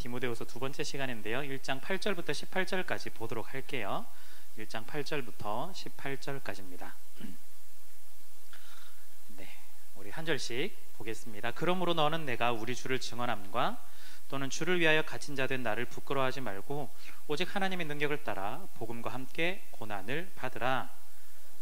디모데후서 두 번째 시간인데요. 1장 8절부터 18절까지 보도록 할게요. 1장 8절부터 18절까지입니다. 네, 우리 한 절씩 보겠습니다. 그러므로 너는 내가 우리 주를 증언함과 또는 주를 위하여 갇힌 자 된 나를 부끄러워하지 말고 오직 하나님의 능력을 따라 복음과 함께 고난을 받으라.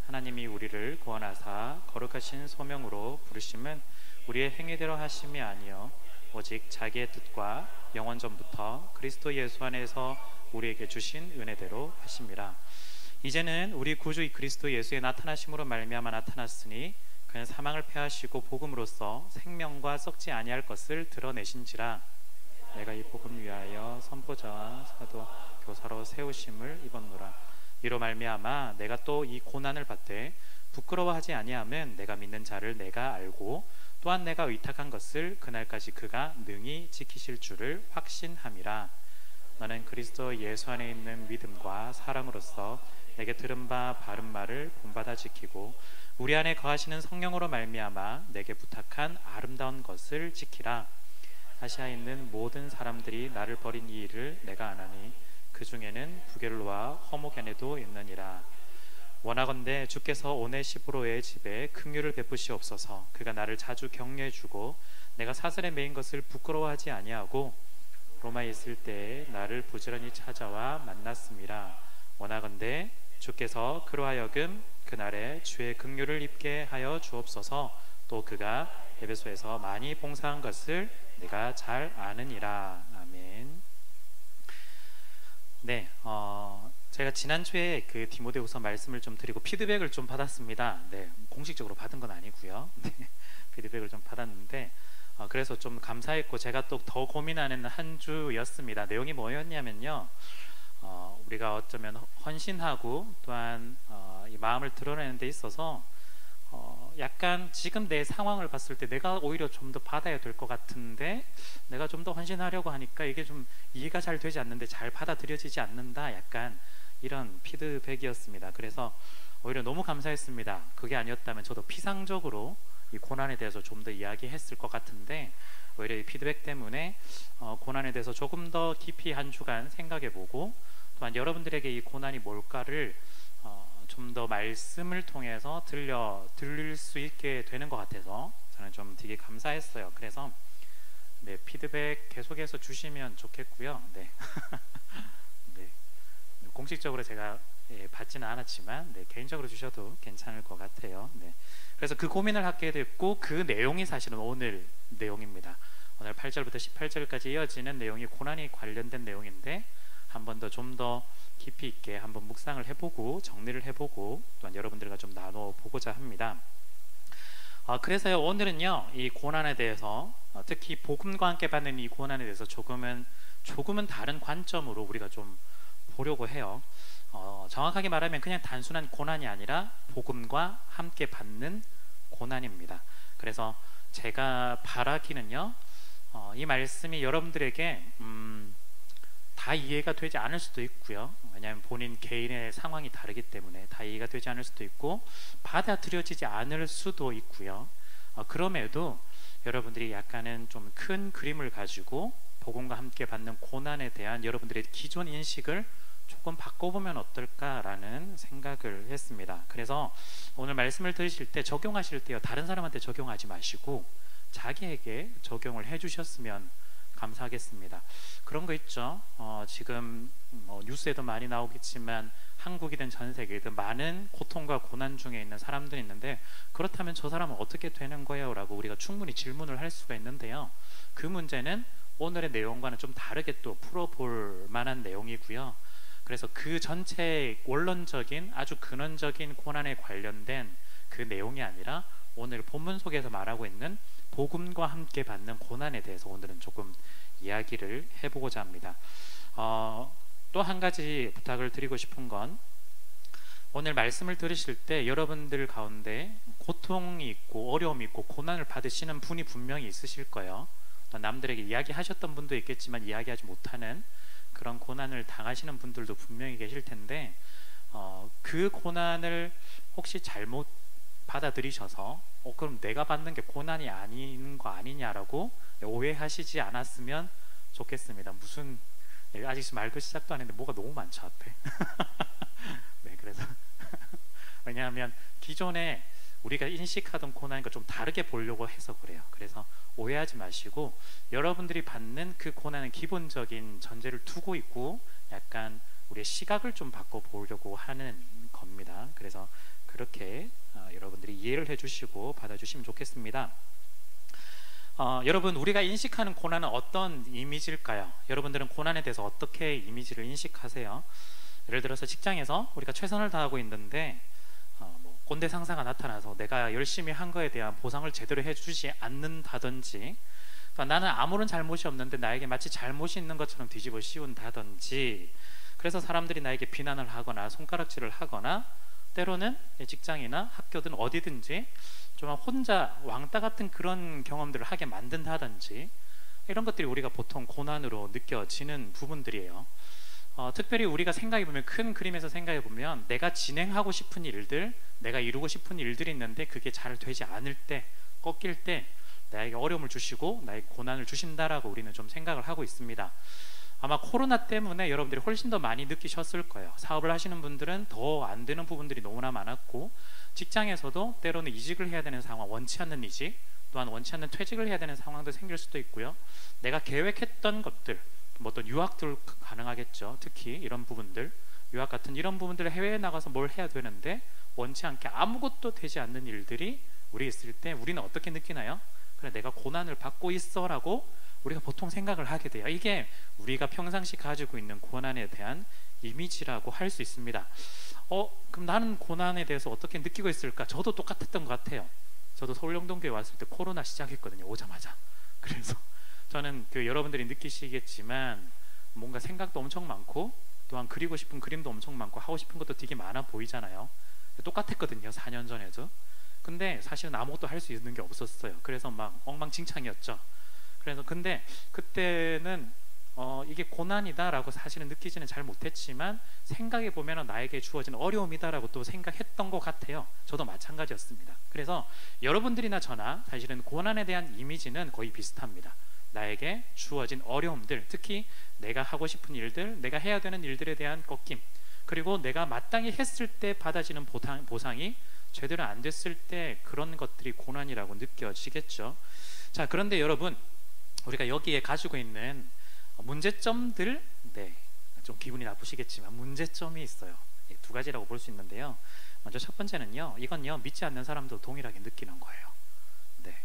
하나님이 우리를 구원하사 거룩하신 소명으로 부르심은 우리의 행위대로 하심이 아니요 오직 자기의 뜻과 영원 전부터 그리스도 예수 안에서 우리에게 주신 은혜대로 하심이라. 이제는 우리 구주 그리스도 예수의 나타나심으로 말미암아 나타났으니 그는 사망을 패하시고 복음으로써 생명과 썩지 아니할 것을 드러내신지라. 내가 이 복음 위하여 선포자와 사도 교사로 세우심을 입었노라. 이로 말미암아 내가 또 이 고난을 받되 부끄러워하지 아니하면 내가 믿는 자를 내가 알고 또한 내가 의탁한 것을 그날까지 그가 능히 지키실 줄을 확신함이라. 너는 그리스도 예수 안에 있는 믿음과 사랑으로서 내게 들은 바 바른 말을 본받아 지키고 우리 안에 거하시는 성령으로 말미암아 내게 부탁한 아름다운 것을 지키라. 아시아에 있는 모든 사람들이 나를 버린 이 일을 내가 아나니 그 중에는 부겔로와 허모게네도 있느니라. 원하건대 주께서 오네시포로의 집에 긍휼을 베푸시옵소서. 그가 나를 자주 격려해 주고 내가 사슬에 매인 것을 부끄러워하지 아니하고 로마에 있을 때에 나를 부지런히 찾아와 만났음이라. 원하건대 주께서 그로 하여금 그날에 주의 긍휼을 입게 하여 주옵소서. 또 그가 에베소에서 많이 봉사한 것을 내가 잘 아느니라. 아멘. 네, 제가 지난주에 그 디모데후서 말씀을 좀 드리고 피드백을 좀 받았습니다. 네, 공식적으로 받은 건 아니고요. 네, 피드백을 좀 받았는데 그래서 좀 감사했고 제가 또 더 고민하는 한 주였습니다. 내용이 뭐였냐면요, 우리가 어쩌면 헌신하고 또한 이 마음을 드러내는 데 있어서 약간 지금 내 상황을 봤을 때 내가 오히려 좀 더 받아야 될 것 같은데 내가 좀 더 헌신하려고 하니까 이게 좀 이해가 잘 되지 않는데 잘 받아들여지지 않는다, 약간 이런 피드백이었습니다. 그래서 오히려 너무 감사했습니다. 그게 아니었다면 저도 피상적으로 이 고난에 대해서 좀 더 이야기했을 것 같은데 오히려 이 피드백 때문에 고난에 대해서 조금 더 깊이 한 주간 생각해보고 또한 여러분들에게 이 고난이 뭘까를 좀 더 말씀을 통해서 들릴 수 있게 되는 것 같아서 저는 좀 되게 감사했어요. 그래서 네, 피드백 계속해서 주시면 좋겠고요. 네. 네. 공식적으로 제가 받지는 않았지만 네, 개인적으로 주셔도 괜찮을 것 같아요. 네. 그래서 그 고민을 하게 됐고 그 내용이 사실은 오늘 내용입니다. 오늘 8절부터 18절까지 이어지는 내용이 고난이 관련된 내용인데 한 번 더 좀 더 깊이 있게 한번 묵상을 해보고 정리를 해보고 또한 여러분들과 좀 나눠보고자 합니다. 그래서요, 오늘은요 이 고난에 대해서 특히 복음과 함께 받는 이 고난에 대해서 조금은 다른 관점으로 우리가 좀 보려고 해요. 정확하게 말하면 그냥 단순한 고난이 아니라 복음과 함께 받는 고난입니다. 그래서 제가 바라기는요, 이 말씀이 여러분들에게 다 이해가 되지 않을 수도 있고요. 왜냐하면 본인 개인의 상황이 다르기 때문에 다 이해가 되지 않을 수도 있고 받아들여지지 않을 수도 있고요. 그럼에도 여러분들이 약간은 좀 큰 그림을 가지고 복음과 함께 받는 고난에 대한 여러분들의 기존 인식을 조금 바꿔보면 어떨까라는 생각을 했습니다. 그래서 오늘 말씀을 들으실 때 적용하실 때요, 다른 사람한테 적용하지 마시고 자기에게 적용을 해주셨으면 감사하겠습니다. 그런 거 있죠. 지금 뉴스에도 많이 나오겠지만 한국이든 전 세계이든 많은 고통과 고난 중에 있는 사람들이 있는데 그렇다면 저 사람은 어떻게 되는 거예요? 라고 우리가 충분히 질문을 할 수가 있는데요, 그 문제는 오늘의 내용과는 좀 다르게 또 풀어볼 만한 내용이고요. 그래서 그 전체 원론적인 아주 근원적인 고난에 관련된 그 내용이 아니라 오늘 본문 속에서 말하고 있는 복음과 함께 받는 고난에 대해서 오늘은 조금 이야기를 해보고자 합니다. 또 한 가지 부탁을 드리고 싶은 건 오늘 말씀을 들으실 때 여러분들 가운데 고통이 있고 어려움이 있고 고난을 받으시는 분이 분명히 있으실 거예요. 또 남들에게 이야기하셨던 분도 있겠지만 이야기하지 못하는 그런 고난을 당하시는 분들도 분명히 계실 텐데 그 고난을 혹시 잘못 받아들이셔서 그럼 내가 받는 게 고난이 아닌 거 아니냐라고 오해하시지 않았으면 좋겠습니다. 무슨 아직 말도 시작도 안 했는데 뭐가 너무 많죠 앞에. 네, 그래서 왜냐하면 기존에 우리가 인식하던 고난과 좀 다르게 보려고 해서 그래요. 그래서 오해하지 마시고 여러분들이 받는 그 고난은 기본적인 전제를 두고 있고 약간 우리의 시각을 좀 바꿔보려고 하는 겁니다. 그래서 그렇게 여러분들이 이해를 해주시고 받아주시면 좋겠습니다. 여러분, 우리가 인식하는 고난은 어떤 이미지일까요? 여러분들은 고난에 대해서 어떻게 이미지를 인식하세요? 예를 들어서 직장에서 우리가 최선을 다하고 있는데 뭐 꼰대 상사가 나타나서 내가 열심히 한 거에 대한 보상을 제대로 해주지 않는다든지, 나는 아무런 잘못이 없는데 나에게 마치 잘못이 있는 것처럼 뒤집어 씌운다든지, 그래서 사람들이 나에게 비난을 하거나 손가락질을 하거나 때로는 직장이나 학교든 어디든지 좀 혼자 왕따 같은 그런 경험들을 하게 만든다든지, 이런 것들이 우리가 보통 고난으로 느껴지는 부분들이에요. 특별히 우리가 생각해보면, 큰 그림에서 생각해보면 내가 진행하고 싶은 일들, 내가 이루고 싶은 일들이 있는데 그게 잘 되지 않을 때, 꺾일 때 나에게 어려움을 주시고 나에게 고난을 주신다라고 우리는 좀 생각을 하고 있습니다. 아마 코로나 때문에 여러분들이 훨씬 더 많이 느끼셨을 거예요. 사업을 하시는 분들은 더 안 되는 부분들이 너무나 많았고, 직장에서도 때로는 이직을 해야 되는 상황, 원치 않는 이직, 또한 원치 않는 퇴직을 해야 되는 상황도 생길 수도 있고요. 내가 계획했던 것들, 뭐 어떤 유학들 가능하겠죠. 특히 이런 부분들, 유학 같은 이런 부분들, 해외에 나가서 뭘 해야 되는데 원치 않게 아무것도 되지 않는 일들이 우리 있을 때 우리는 어떻게 느끼나요? 그래, 내가 고난을 받고 있어 라고 우리가 보통 생각을 하게 돼요. 이게 우리가 평상시 가지고 있는 고난에 대한 이미지라고 할 수 있습니다. 그럼 나는 고난에 대해서 어떻게 느끼고 있을까? 저도 똑같았던 것 같아요. 저도 서울영동교회 왔을 때 코로나 시작했거든요, 오자마자. 그래서 저는 여러분들이 느끼시겠지만 뭔가 생각도 엄청 많고, 또한 그리고 싶은 그림도 엄청 많고, 하고 싶은 것도 되게 많아 보이잖아요. 똑같았거든요, 4년 전에도. 근데 사실은 아무것도 할 수 있는 게 없었어요. 그래서 막 엉망진창이었죠. 그래서 근데 그때는 이게 고난이다라고 사실은 느끼지는 잘 못했지만, 생각해 보면 나에게 주어진 어려움이다라고 또 생각했던 것 같아요. 저도 마찬가지였습니다. 그래서 여러분들이나 저나 사실은 고난에 대한 이미지는 거의 비슷합니다. 나에게 주어진 어려움들, 특히 내가 하고 싶은 일들, 내가 해야 되는 일들에 대한 꺾임, 그리고 내가 마땅히 했을 때 받아지는 보상이 제대로 안 됐을 때 그런 것들이 고난이라고 느껴지겠죠. 자, 그런데 여러분, 우리가 여기에 가지고 있는 문제점들, 네, 좀 기분이 나쁘시겠지만 문제점이 있어요. 두 가지라고 볼 수 있는데요. 먼저 첫 번째는요, 이건요, 믿지 않는 사람도 동일하게 느끼는 거예요. 네,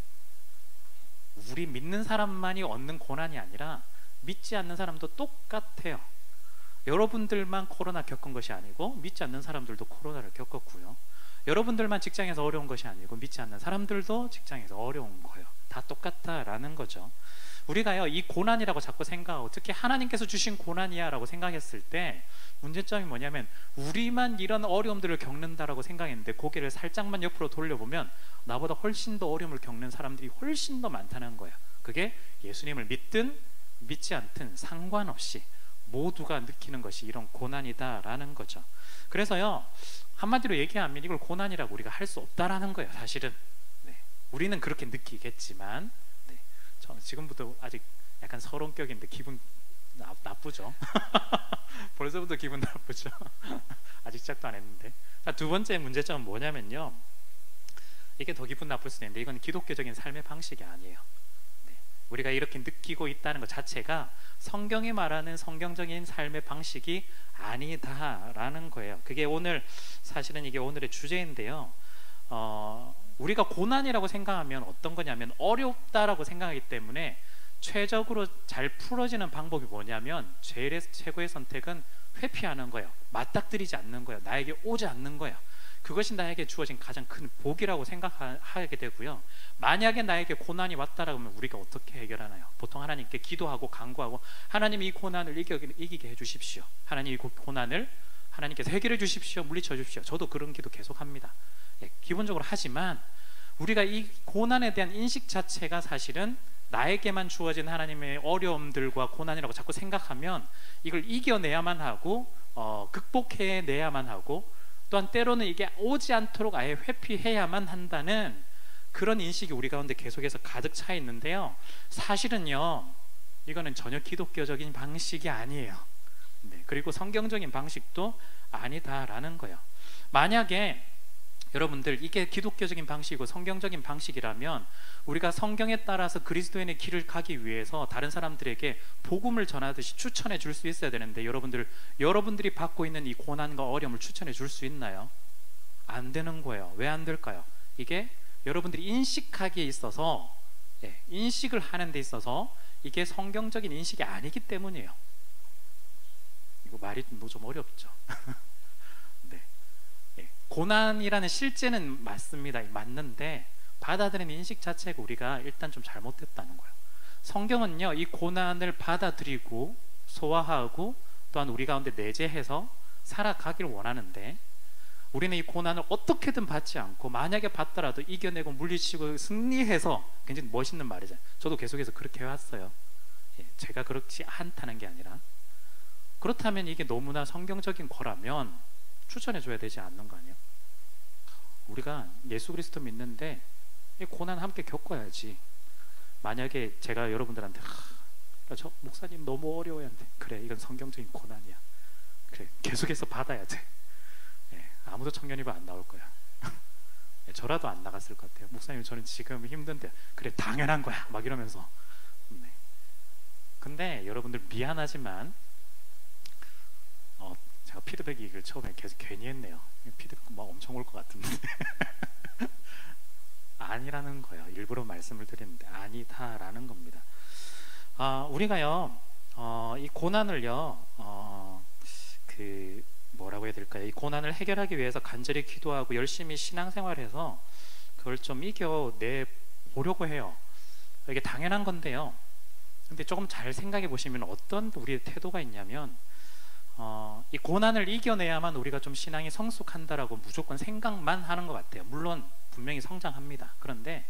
우리 믿는 사람만이 얻는 고난이 아니라 믿지 않는 사람도 똑같아요. 여러분들만 코로나 겪은 것이 아니고 믿지 않는 사람들도 코로나를 겪었고요. 여러분들만 직장에서 어려운 것이 아니고 믿지 않는 사람들도 직장에서 어려운 거예요. 다 똑같다라는 거죠. 우리가요, 이 고난이라고 자꾸 생각하고, 특히 하나님께서 주신 고난이야 라고 생각했을 때 문제점이 뭐냐면, 우리만 이런 어려움들을 겪는다라고 생각했는데 고개를 살짝만 옆으로 돌려보면 나보다 훨씬 더 어려움을 겪는 사람들이 훨씬 더 많다는 거예요. 그게 예수님을 믿든 믿지 않든 상관없이 모두가 느끼는 것이 이런 고난이다라는 거죠. 그래서요, 한마디로 얘기하면 이걸 고난이라고 우리가 할 수 없다라는 거예요, 사실은. 네, 우리는 그렇게 느끼겠지만, 네, 저 지금부터 아직 약간 서론격인데 기분 나쁘죠? 벌써부터 기분 나쁘죠? 아직 시작도 안 했는데. 자, 두 번째 문제점은 뭐냐면요, 이게 더 기분 나쁠 수 있는데, 이건 기독교적인 삶의 방식이 아니에요. 네, 우리가 이렇게 느끼고 있다는 것 자체가 성경이 말하는 성경적인 삶의 방식이 아니다라는 거예요. 그게 오늘, 사실은 이게 오늘의 주제인데요. 우리가 고난이라고 생각하면 어떤 거냐면, 어렵다라고 생각하기 때문에 최적으로 잘 풀어지는 방법이 뭐냐면, 최고의 선택은 회피하는 거예요. 맞닥뜨리지 않는 거예요. 나에게 오지 않는 거예요. 그것이 나에게 주어진 가장 큰 복이라고 생각하게 되고요. 만약에 나에게 고난이 왔다라고 하면 우리가 어떻게 해결하나요? 보통 하나님께 기도하고 간구하고, 하나님 이 고난을 이기게 해주십시오. 하나님 이 고난을 하나님께서 해결해 주십시오. 물리쳐 주십시오. 저도 그런 기도 계속합니다. 예, 기본적으로 하지만 우리가 이 고난에 대한 인식 자체가 사실은 나에게만 주어진 하나님의 어려움들과 고난이라고 자꾸 생각하면 이걸 이겨내야만 하고 극복해내야만 하고, 또한 때로는 이게 오지 않도록 아예 회피해야만 한다는 그런 인식이 우리 가운데 계속해서 가득 차 있는데요. 사실은요, 이거는 전혀 기독교적인 방식이 아니에요. 네, 그리고 성경적인 방식도 아니다라는 거예요. 만약에 여러분들 이게 기독교적인 방식이고 성경적인 방식이라면 우리가 성경에 따라서 그리스도인의 길을 가기 위해서 다른 사람들에게 복음을 전하듯이 추천해 줄 수 있어야 되는데 여러분들이 받고 있는 이 고난과 어려움을 추천해 줄 수 있나요? 안 되는 거예요. 왜 안 될까요? 이게 여러분들이 인식하기에 있어서, 인식을 하는 데 있어서 이게 성경적인 인식이 아니기 때문이에요. 이거 말이 좀 어렵죠. 네. 고난이라는 실제는 맞습니다. 맞는데 받아들이는 인식 자체가 우리가 일단 좀 잘못됐다는 거예요. 성경은요, 이 고난을 받아들이고 소화하고 또한 우리 가운데 내재해서 살아가기를 원하는데, 우리는 이 고난을 어떻게든 받지 않고 만약에 받더라도 이겨내고 물리치고 승리해서, 굉장히 멋있는 말이잖아요. 저도 계속해서 그렇게 해왔어요. 제가 그렇지 않다는 게 아니라, 그렇다면 이게 너무나 성경적인 거라면 추천해 줘야 되지 않는 거 아니에요? 우리가 예수 그리스도 믿는데 이 고난 함께 겪어야지. 만약에 제가 여러분들한테 저 목사님 너무 어려워야 하는데, 그래, 이건 성경적인 고난이야, 그래, 계속해서 받아야 돼. 아무도 청년이고 안 나올 거야. 저라도 안 나갔을 것 같아요. 목사님, 저는 지금 힘든데. 그래, 당연한 거야, 막 이러면서. 네. 근데 여러분들 미안하지만 제가 피드백 얘기를 처음에 계속 괜히 했네요. 피드백 막 엄청 올 것 같은데. 아니라는 거예요. 일부러 말씀을 드리는데 아니다라는 겁니다. 우리가요, 이 고난을요, 뭐라고 해야 될까요? 이 고난을 해결하기 위해서 간절히 기도하고 열심히 신앙생활해서 그걸 좀 이겨내 보려고 해요. 이게 당연한 건데요. 근데 조금 잘 생각해 보시면 어떤 우리의 태도가 있냐면, 이 고난을 이겨내야만 우리가 좀 신앙이 성숙한다라고 무조건 생각만 하는 것 같아요. 물론 분명히 성장합니다. 그런데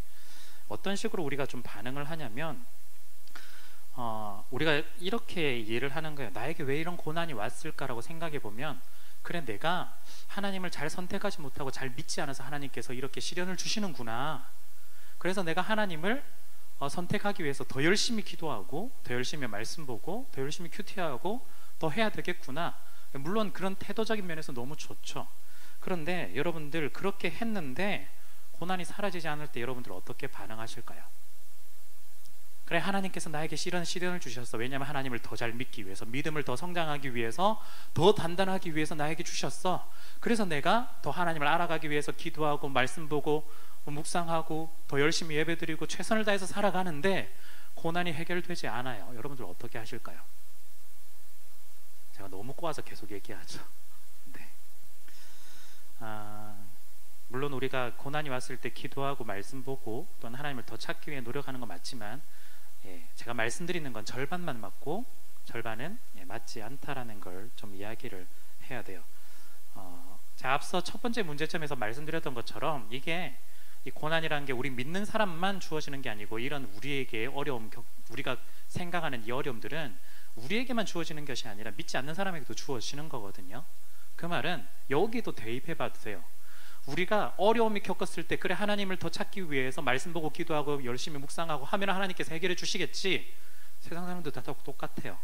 어떤 식으로 우리가 좀 반응을 하냐면, 우리가 이렇게 이해를 하는 거예요. 나에게 왜 이런 고난이 왔을까라고 생각해 보면, 그래, 내가 하나님을 잘 선택하지 못하고 잘 믿지 않아서 하나님께서 이렇게 시련을 주시는구나. 그래서 내가 하나님을 선택하기 위해서 더 열심히 기도하고 더 열심히 말씀 보고 더 열심히 큐티하고 더 해야 되겠구나. 물론 그런 태도적인 면에서 너무 좋죠. 그런데 여러분들 그렇게 했는데 고난이 사라지지 않을 때 여러분들 어떻게 반응하실까요? 그래, 하나님께서 나에게 이런 시련을 주셨어. 왜냐하면 하나님을 더 잘 믿기 위해서, 믿음을 더 성장하기 위해서, 더 단단하기 위해서 나에게 주셨어. 그래서 내가 더 하나님을 알아가기 위해서 기도하고 말씀 보고 묵상하고 더 열심히 예배드리고 최선을 다해서 살아가는데 고난이 해결되지 않아요. 여러분들 어떻게 하실까요? 제가 너무 꼬아서 계속 얘기하죠. 네. 물론 우리가 고난이 왔을 때 기도하고 말씀 보고 또는 하나님을 더 찾기 위해 노력하는 건 맞지만, 제가 말씀드리는 건 절반만 맞고 절반은 맞지 않다라는 걸 좀 이야기를 해야 돼요. 제가 앞서 첫 번째 문제점에서 말씀드렸던 것처럼 이게 이 고난이라는 게 우리 믿는 사람만 주어지는 게 아니고, 이런 우리에게 우리가 생각하는 이 어려움들은 우리에게만 주어지는 것이 아니라 믿지 않는 사람에게도 주어지는 거거든요. 그 말은 여기도 대입해 봐도 돼요. 우리가 어려움이 겪었을 때, 그래, 하나님을 더 찾기 위해서 말씀 보고 기도하고 열심히 묵상하고 하면 하나님께서 해결해 주시겠지. 세상 사람들 다 똑같아요.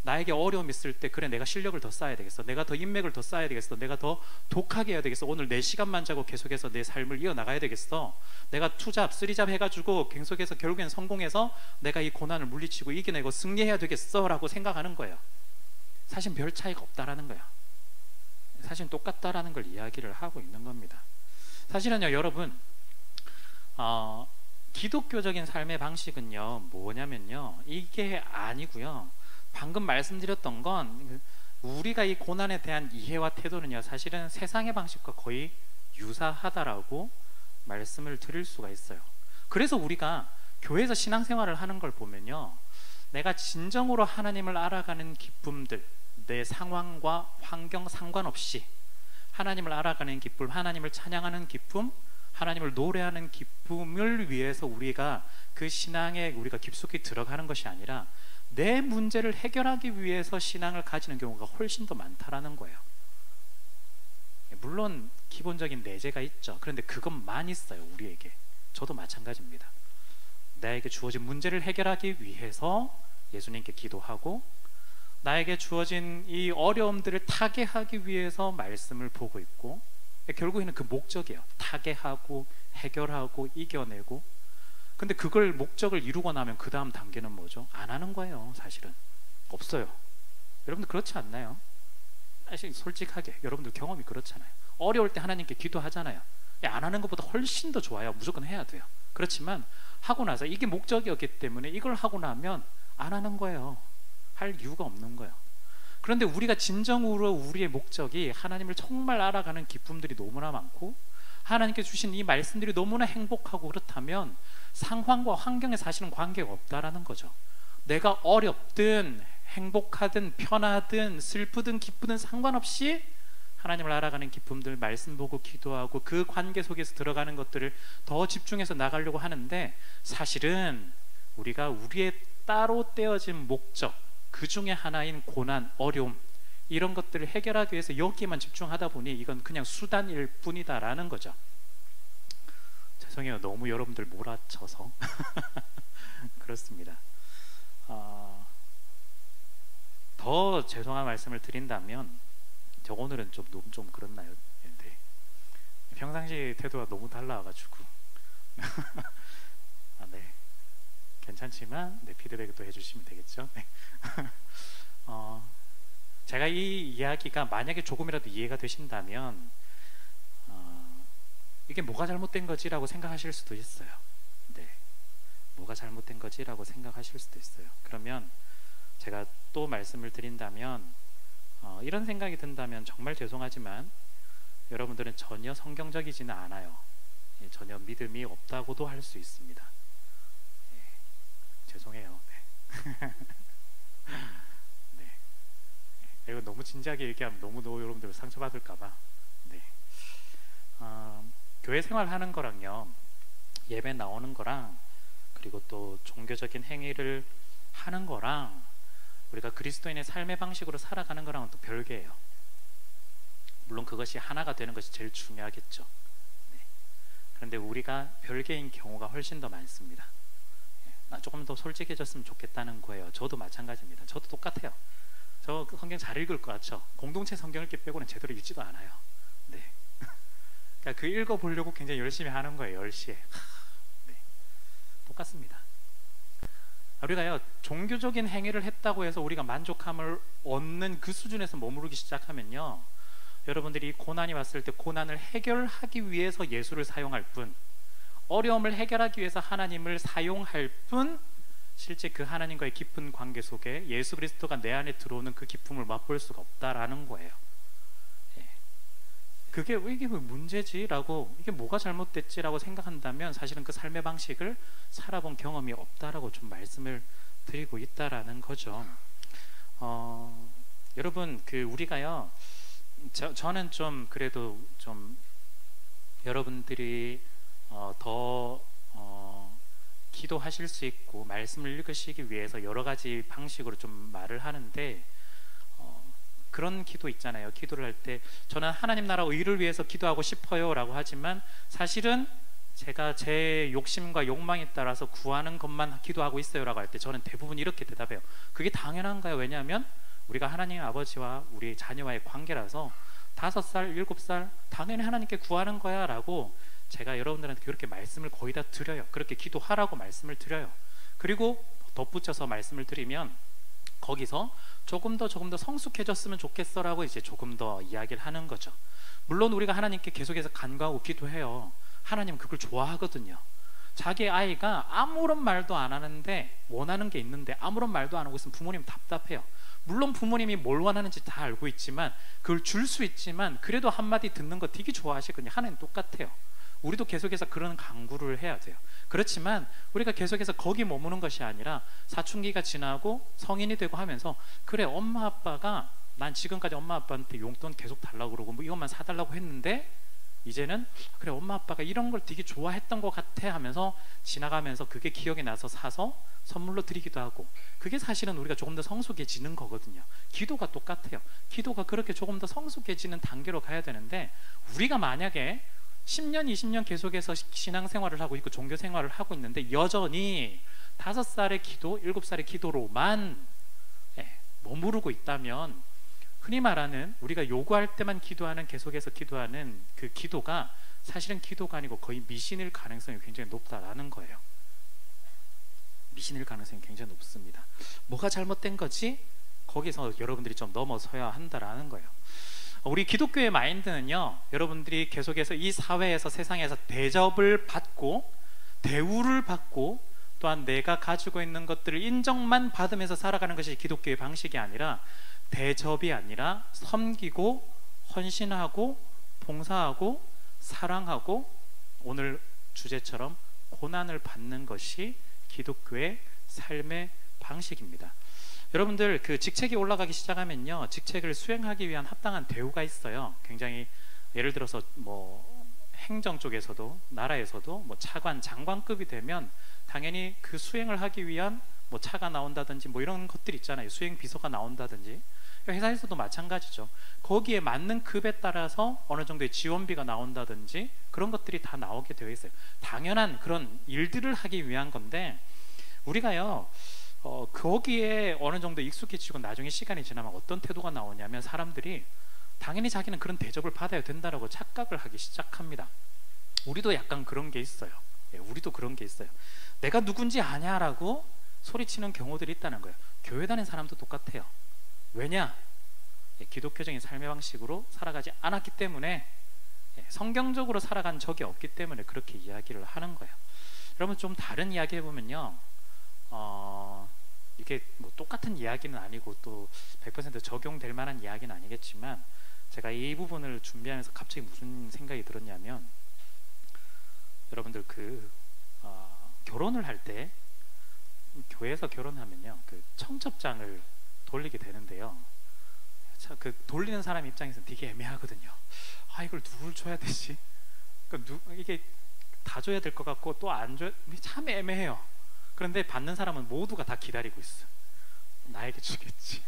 나에게 어려움이 있을 때, 그래, 내가 실력을 더 쌓아야 되겠어, 내가 더 인맥을 더 쌓아야 되겠어, 내가 더 독하게 해야 되겠어, 오늘 4시간만 자고 계속해서 내 삶을 이어나가야 되겠어, 내가 2잡 3잡 해가지고 계속해서 결국엔 성공해서 내가 이 고난을 물리치고 이겨내고 승리해야 되겠어 라고 생각하는 거예요. 사실 별 차이가 없다라는 거야. 사실 똑같다라는 걸 이야기를 하고 있는 겁니다. 사실은요, 여러분, 기독교적인 삶의 방식은요 뭐냐면요, 이게 아니고요, 방금 말씀드렸던 건 우리가 이 고난에 대한 이해와 태도는요 사실은 세상의 방식과 거의 유사하다라고 말씀을 드릴 수가 있어요. 그래서 우리가 교회에서 신앙생활을 하는 걸 보면요, 내가 진정으로 하나님을 알아가는 기쁨들, 내 상황과 환경 상관없이 하나님을 알아가는 기쁨, 하나님을 찬양하는 기쁨, 하나님을 노래하는 기쁨을 위해서 우리가 그 신앙에 우리가 깊숙이 들어가는 것이 아니라 내 문제를 해결하기 위해서 신앙을 가지는 경우가 훨씬 더 많다라는 거예요. 물론 기본적인 내재가 있죠. 그런데 그것만 있어요, 우리에게. 저도 마찬가지입니다. 나에게 주어진 문제를 해결하기 위해서 예수님께 기도하고 나에게 주어진 이 어려움들을 타개하기 위해서 말씀을 보고 있고, 결국에는 그 목적이에요. 타개하고 해결하고 이겨내고. 근데 그걸 목적을 이루고 나면 그 다음 단계는 뭐죠? 안 하는 거예요. 사실은 없어요. 여러분들 그렇지 않나요? 사실 솔직하게 여러분들 경험이 그렇잖아요. 어려울 때 하나님께 기도하잖아요. 안 하는 것보다 훨씬 더 좋아요. 무조건 해야 돼요. 그렇지만 하고 나서 이게 목적이었기 때문에 이걸 하고 나면 안 하는 거예요. 할 이유가 없는 거예요. 그런데 우리가 진정으로 우리의 목적이 하나님을 정말 알아가는 기쁨들이 너무나 많고 하나님께 주신 이 말씀들이 너무나 행복하고 그렇다면 상황과 환경에 사실은 관계가 없다라는 거죠. 내가 어렵든 행복하든 편하든 슬프든 기쁘든 상관없이 하나님을 알아가는 기쁨들, 말씀 보고 기도하고 그 관계 속에서 들어가는 것들을 더 집중해서 나가려고 하는데, 사실은 우리가 우리의 따로 떼어진 목적, 그 중에 하나인 고난, 어려움, 이런 것들을 해결하기 위해서 여기에만 집중하다 보니 이건 그냥 수단일 뿐이다라는 거죠. 죄송해요. 너무 여러분들 몰아쳐서 그렇습니다. 더 죄송한 말씀을 드린다면, 저 오늘은 좀 그렇나요? 네. 평상시 태도가 너무 달라가지고 네. 괜찮지만 피드백도 해주시면 되겠죠. 네. 제가 이 이야기가 만약에 조금이라도 이해가 되신다면 이게 뭐가 잘못된 거지라고 생각하실 수도 있어요. 네. 뭐가 잘못된 거지라고 생각하실 수도 있어요. 그러면 제가 또 말씀을 드린다면, 이런 생각이 든다면 정말 죄송하지만 여러분들은 전혀 성경적이지는 않아요. 전혀 믿음이 없다고도 할 수 있습니다. 죄송해요. 네. 네. 이거 너무 진지하게 얘기하면 너무 여러분들 상처받을까봐. 네. 교회 생활하는 거랑요, 예배 나오는 거랑, 그리고 또 종교적인 행위를 하는 거랑, 우리가 그리스도인의 삶의 방식으로 살아가는 거랑은 또 별개예요. 물론 그것이 하나가 되는 것이 제일 중요하겠죠. 네. 그런데 우리가 별개인 경우가 훨씬 더 많습니다. 조금 더 솔직해졌으면 좋겠다는 거예요. 저도 마찬가지입니다. 저도 똑같아요. 저 성경 잘 읽을 것 같죠? 공동체 성경 읽기 빼고는 제대로 읽지도 않아요. 네. 그러니까 그 읽어보려고 굉장히 열심히 하는 거예요. 10시에. 네. 똑같습니다. 우리가요, 종교적인 행위를 했다고 해서 우리가 만족함을 얻는 그 수준에서 머무르기 시작하면요, 여러분들이 고난이 왔을 때 고난을 해결하기 위해서 예수를 사용할 뿐, 어려움을 해결하기 위해서 하나님을 사용할 뿐, 실제 그 하나님과의 깊은 관계 속에 예수 그리스도가 내 안에 들어오는 그 기쁨을 맛볼 수가 없다라는 거예요. 그게 이게 왜 문제지라고, 이게 뭐가 잘못됐지라고 생각한다면 사실은 그 삶의 방식을 살아본 경험이 없다라고 좀 말씀을 드리고 있다라는 거죠. 여러분, 우리가요, 저는 좀 그래도 좀 여러분들이 더 기도하실 수 있고 말씀을 읽으시기 위해서 여러 가지 방식으로 좀 말을 하는데, 그런 기도 있잖아요. 기도를 할 때 저는 하나님 나라 의를 위해서 기도하고 싶어요 라고 하지만, 사실은 제가 제 욕심과 욕망에 따라서 구하는 것만 기도하고 있어요 라고 할 때 저는 대부분 이렇게 대답해요. 그게 당연한가요? 왜냐하면 우리가 하나님 아버지와 우리 자녀와의 관계라서 5살, 7살 당연히 하나님께 구하는 거야 라고 제가 여러분들한테 그렇게 말씀을 거의 다 드려요. 그렇게 기도하라고 말씀을 드려요. 그리고 덧붙여서 말씀을 드리면, 거기서 조금 더 성숙해졌으면 좋겠어 라고 이제 조금 더 이야기를 하는 거죠. 물론 우리가 하나님께 계속해서 간구하고 기도해요. 하나님은 그걸 좋아하거든요. 자기 아이가 아무런 말도 안 하는데 원하는 게 있는데 아무런 말도 안 하고 있으면 부모님 답답해요. 물론 부모님이 뭘 원하는지 다 알고 있지만, 그걸 줄 수 있지만 그래도 한마디 듣는 거 되게 좋아하시거든요. 하나님 똑같아요. 우리도 계속해서 그런 간구를 해야 돼요. 그렇지만 우리가 계속해서 거기 머무는 것이 아니라 사춘기가 지나고 성인이 되고 하면서, 그래 엄마 아빠가, 난 지금까지 엄마 아빠한테 용돈 계속 달라고 그러고 뭐 이것만 사달라고 했는데 이제는 그래 엄마 아빠가 이런 걸 되게 좋아했던 것 같아 하면서 지나가면서 그게 기억이 나서 사서 선물로 드리기도 하고, 그게 사실은 우리가 조금 더 성숙해지는 거거든요. 기도가 똑같아요. 기도가 그렇게 조금 더 성숙해지는 단계로 가야 되는데, 우리가 만약에 10년, 20년 계속해서 신앙생활을 하고 있고 종교생활을 하고 있는데 여전히 5살의 기도, 7살의 기도로만 머무르고 있다면 흔히 말하는 우리가 요구할 때만 기도하는, 계속해서 기도하는 그 기도가 사실은 기도가 아니고 거의 미신일 가능성이 굉장히 높다라는 거예요. 미신일 가능성이 굉장히 높습니다. 뭐가 잘못된 거지? 거기서 여러분들이 좀 넘어서야 한다라는 거예요. 우리 기독교의 마인드는요, 여러분들이 계속해서 이 사회에서, 세상에서 대접을 받고 대우를 받고 또한 내가 가지고 있는 것들을 인정만 받으면서 살아가는 것이 기독교의 방식이 아니라, 대접이 아니라 섬기고 헌신하고 봉사하고 사랑하고 오늘 주제처럼 고난을 받는 것이 기독교의 삶의 방식입니다. 여러분들 그 직책이 올라가기 시작하면요, 직책을 수행하기 위한 합당한 대우가 있어요. 굉장히 예를 들어서 뭐 행정 쪽에서도, 나라에서도 뭐 차관, 장관급이 되면 당연히 그 수행을 하기 위한 뭐 차가 나온다든지 뭐 이런 것들 있잖아요. 수행 비서가 나온다든지. 회사에서도 마찬가지죠. 거기에 맞는 급에 따라서 어느 정도의 지원비가 나온다든지 그런 것들이 다 나오게 되어 있어요. 당연한 그런 일들을 하기 위한 건데, 우리가요 거기에 어느 정도 익숙해지고 나중에 시간이 지나면 어떤 태도가 나오냐면, 사람들이 당연히 자기는 그런 대접을 받아야 된다라고 착각을 하기 시작합니다. 우리도 약간 그런 게 있어요. 우리도 그런 게 있어요. 내가 누군지 아냐라고 소리치는 경우들이 있다는 거예요. 교회 다니는 사람도 똑같아요. 왜냐? 기독교적인 삶의 방식으로 살아가지 않았기 때문에, 성경적으로 살아간 적이 없기 때문에 그렇게 이야기를 하는 거예요. 여러분 좀 다른 이야기 해보면요, 이게 뭐 똑같은 이야기는 아니고 또 100% 적용될 만한 이야기는 아니겠지만, 제가 이 부분을 준비하면서 갑자기 무슨 생각이 들었냐면, 여러분들 결혼을 할 때 교회에서 결혼하면요, 그 청첩장을 돌리게 되는데요, 그 돌리는 사람 입장에서는 되게 애매하거든요. 아, 이걸 누굴 줘야 되지? 이게 다 줘야 될 것 같고 또 안 줘야, 참 애매해요. 그런데 받는 사람은 모두가 다 기다리고 있어. 나에게 주겠지.